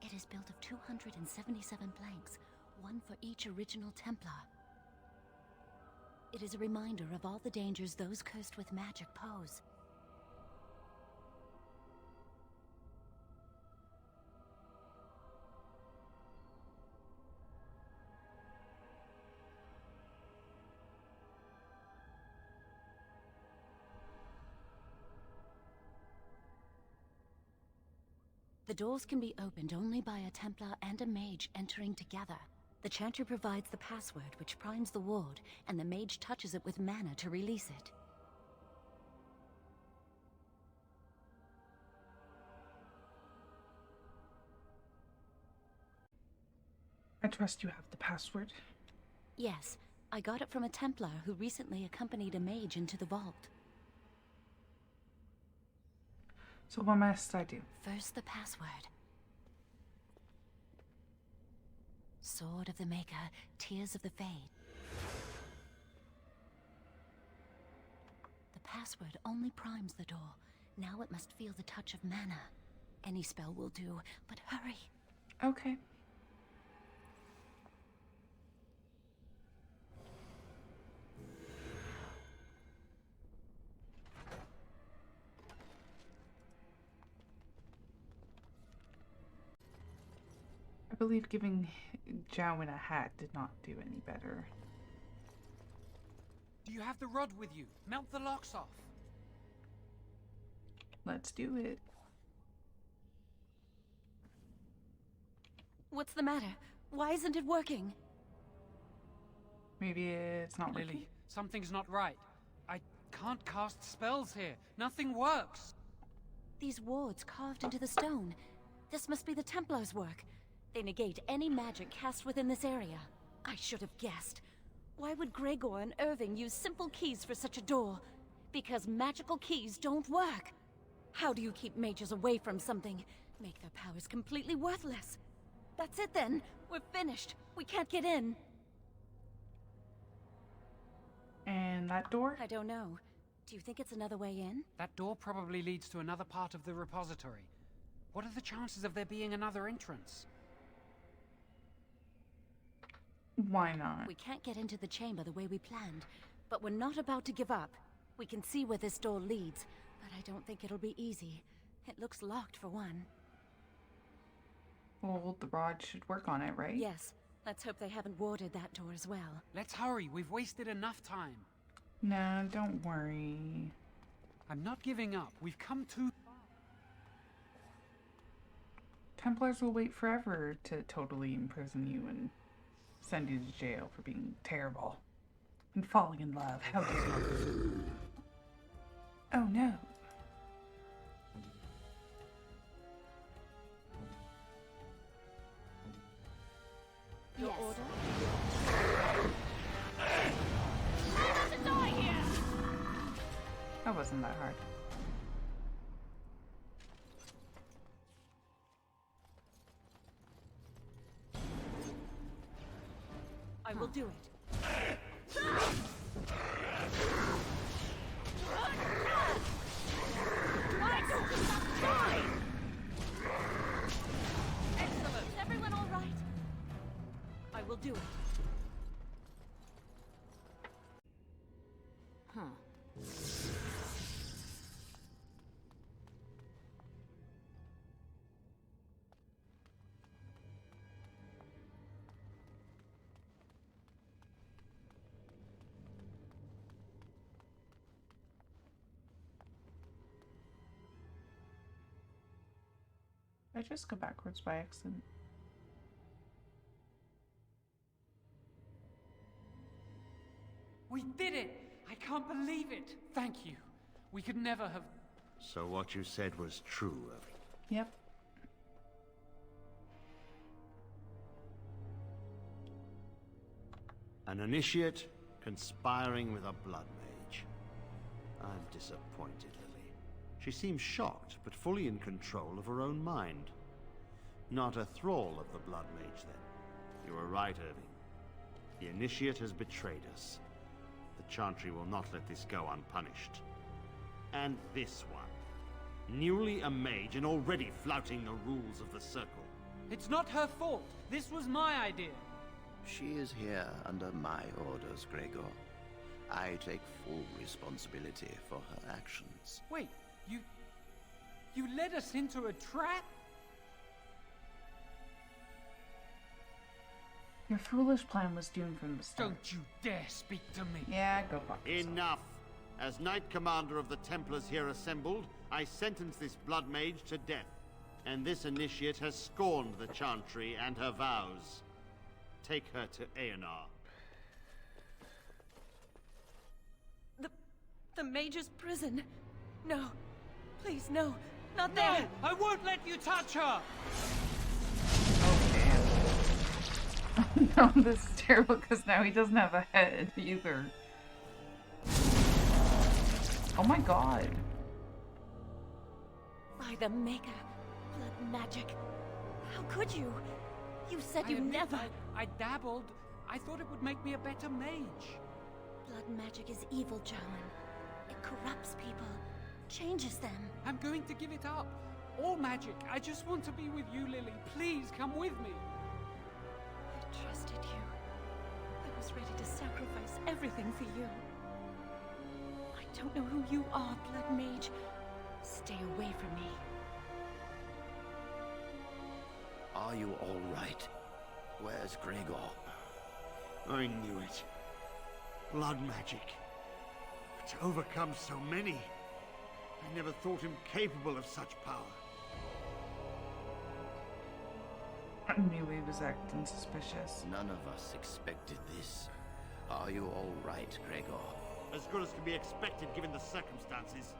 It is built of 277 planks, one for each original Templar. It is a reminder of all the dangers those cursed with magic pose. The doors can be opened only by a Templar and a mage entering together. The Chantry provides the password, which primes the ward, and the mage touches it with mana to release it. I trust you have the password. Yes, I got it from a Templar who recently accompanied a mage into the vault. So what must I do? First, the password. Sword of the Maker, Tears of the Fade. The password only primes the door. Now it must feel the touch of mana. Any spell will do, but hurry. Okay. I believe giving Jowan a hat did not do any better. Do you have the rod with you? Melt the locks off. Let's do it. What's the matter? Why isn't it working? Maybe it's not working. Lily, something's not right. I can't cast spells here. Nothing works. These wards carved into the stone. This must be the Templars' work. They negate any magic cast within this area. I should have guessed. Why would Gregor and Irving use simple keys for such a door? Because magical keys don't work. How do you keep mages away from something? Make their powers completely worthless. That's it then. We're finished. We can't get in. And that door? I don't know. Do you think it's another way in? That door probably leads to another part of the repository. What are the chances of there being another entrance? Why not? We can't get into the chamber the way we planned, but we're not about to give up. We can see where this door leads, but I don't think it'll be easy. It looks locked for one. Well, the rod should work on it, right? Yes. Let's hope they haven't warded that door as well. Let's hurry. We've wasted enough time. No, don't worry. I'm not giving up. We've come too far. Templars will wait forever to totally imprison you and send you to jail for being terrible and falling in love. How dare you? Oh no. Your order? That wasn't that hard. I will do it. Excellent. Is everyone all right? I will do it. Huh. I just go backwards by accident. We did it! I can't believe it! Thank you. We could never have... So what you said was true, Irving? Yep. An initiate conspiring with a blood mage. I'm disappointed, Lily. She seems shocked, but fully in control of her own mind. Not a thrall of the blood mage, then. You were right, Irving. The initiate has betrayed us. The Chantry will not let this go unpunished. And this one. Newly a mage and already flouting the rules of the Circle. It's not her fault. This was my idea. She is here under my orders, Gregor. I take full responsibility for her actions. Wait, you led us into a trap? Your foolish plan was doomed from the start. Don't you dare speak to me. Yeah, go fuck yourself. Enough! As Knight Commander of the Templars here assembled, I sentence this blood mage to death. And this initiate has scorned the Chantry and her vows. Take her to Aenar. The mage's prison. No. Please, no. Not there. No! I won't let you touch her! No, this is terrible because now he doesn't have a head either. Oh my god. By the Maker. Blood magic. How could you? You said you never... I dabbled. I thought it would make me a better mage. Blood magic is evil, Joan. It corrupts people. Changes them. I'm going to give it up. All magic. I just want to be with you, Lily. Please, come with me. I trusted you. I was ready to sacrifice everything for you. I don't know who you are, Blood Mage. Stay away from me. Are you all right? Where's Gregor? I knew it. Blood magic. To overcome so many. I never thought him capable of such power. I knew he was acting suspicious. None of us expected this. Are you all right, Gregor? As good as can be expected given the circumstances.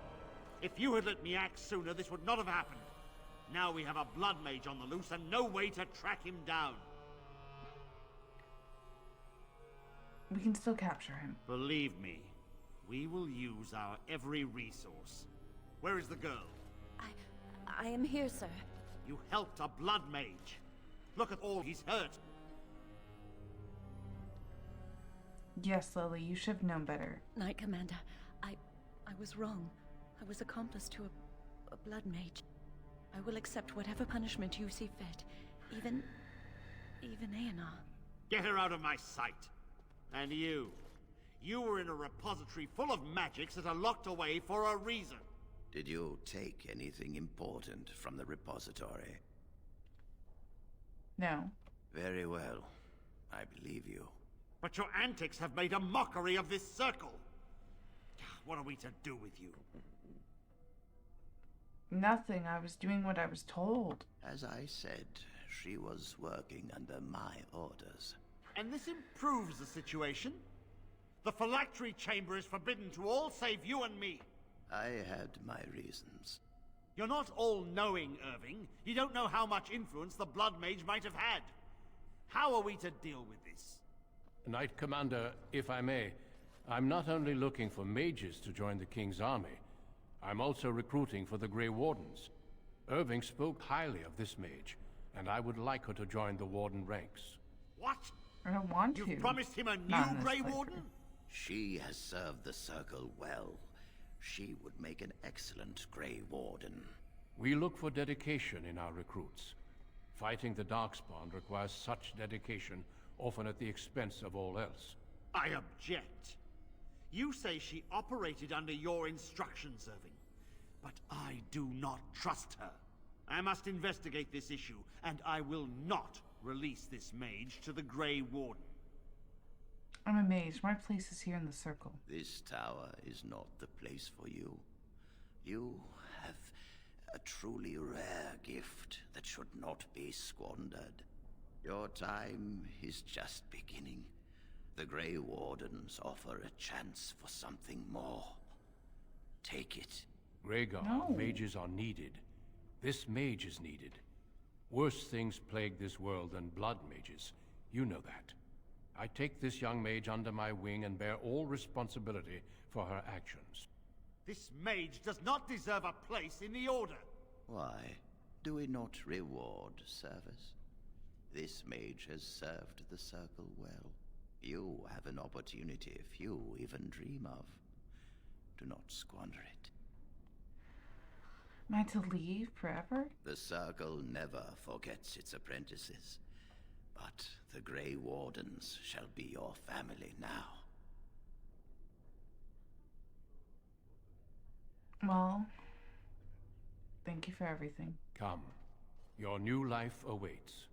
If you had let me act sooner, this would not have happened. Now we have a blood mage on the loose and no way to track him down. We can still capture him. Believe me, we will use our every resource. Where is the girl? I am here, sir. You helped a blood mage. Look at all he's hurt. Yes, Lily, you should have known better. Knight Commander, I was wrong. I was accomplice to a blood mage. I will accept whatever punishment you see fit. Even Aenar. Get her out of my sight. And you were in a repository full of magics that are locked away for a reason. Did you take anything important from the repository? No. Very well. I believe you. But your antics have made a mockery of this circle. What are we to do with you? Nothing. I was doing what I was told. As I said, she was working under my orders. And this improves the situation. The phylactery chamber is forbidden to all save you and me. I had my reasons. You're not all-knowing, Irving. You don't know how much influence the Blood Mage might have had. How are we to deal with this? Knight Commander, if I may, I'm not only looking for mages to join the King's army, I'm also recruiting for the Grey Wardens. Irving spoke highly of this mage, and I would like her to join the Warden ranks. What? I don't want to. You've promised him a new Grey Warden? She has served the Circle well. She would make an excellent Grey Warden. We look for dedication in our recruits. Fighting the Darkspawn requires such dedication, often at the expense of all else. I object. You say she operated under your instructions, Irving. But I do not trust her. I must investigate this issue, and I will not release this mage to the Grey Warden. I'm a mage. My place is here in the Circle. This tower is not the place for you. You have a truly rare gift that should not be squandered. Your time is just beginning. The Grey Wardens offer a chance for something more. Take it. Rhaegar, No. mages are needed. This mage is needed. Worse things plague this world than blood mages. You know that. I take this young mage under my wing and bear all responsibility for her actions. This mage does not deserve a place in the Order. Why? Do we not reward service? This mage has served the Circle well. You have an opportunity few even dream of. Do not squander it. Am I to leave forever? The Circle never forgets its apprentices. But the Grey Wardens shall be your family now. Well, thank you for everything. Come. Your new life awaits.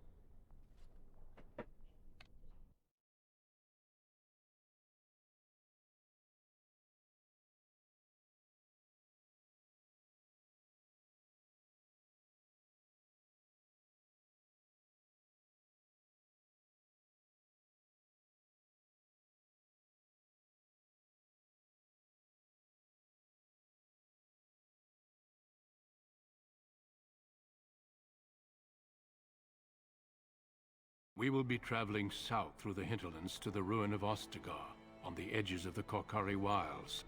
We will be traveling south through the hinterlands to the ruin of Ostagar, on the edges of the Korkari Wilds.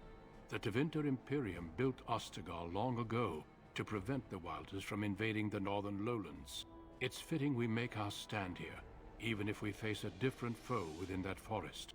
The Tevinter Imperium built Ostagar long ago to prevent the Wilders from invading the northern lowlands. It's fitting we make our stand here, even if we face a different foe within that forest.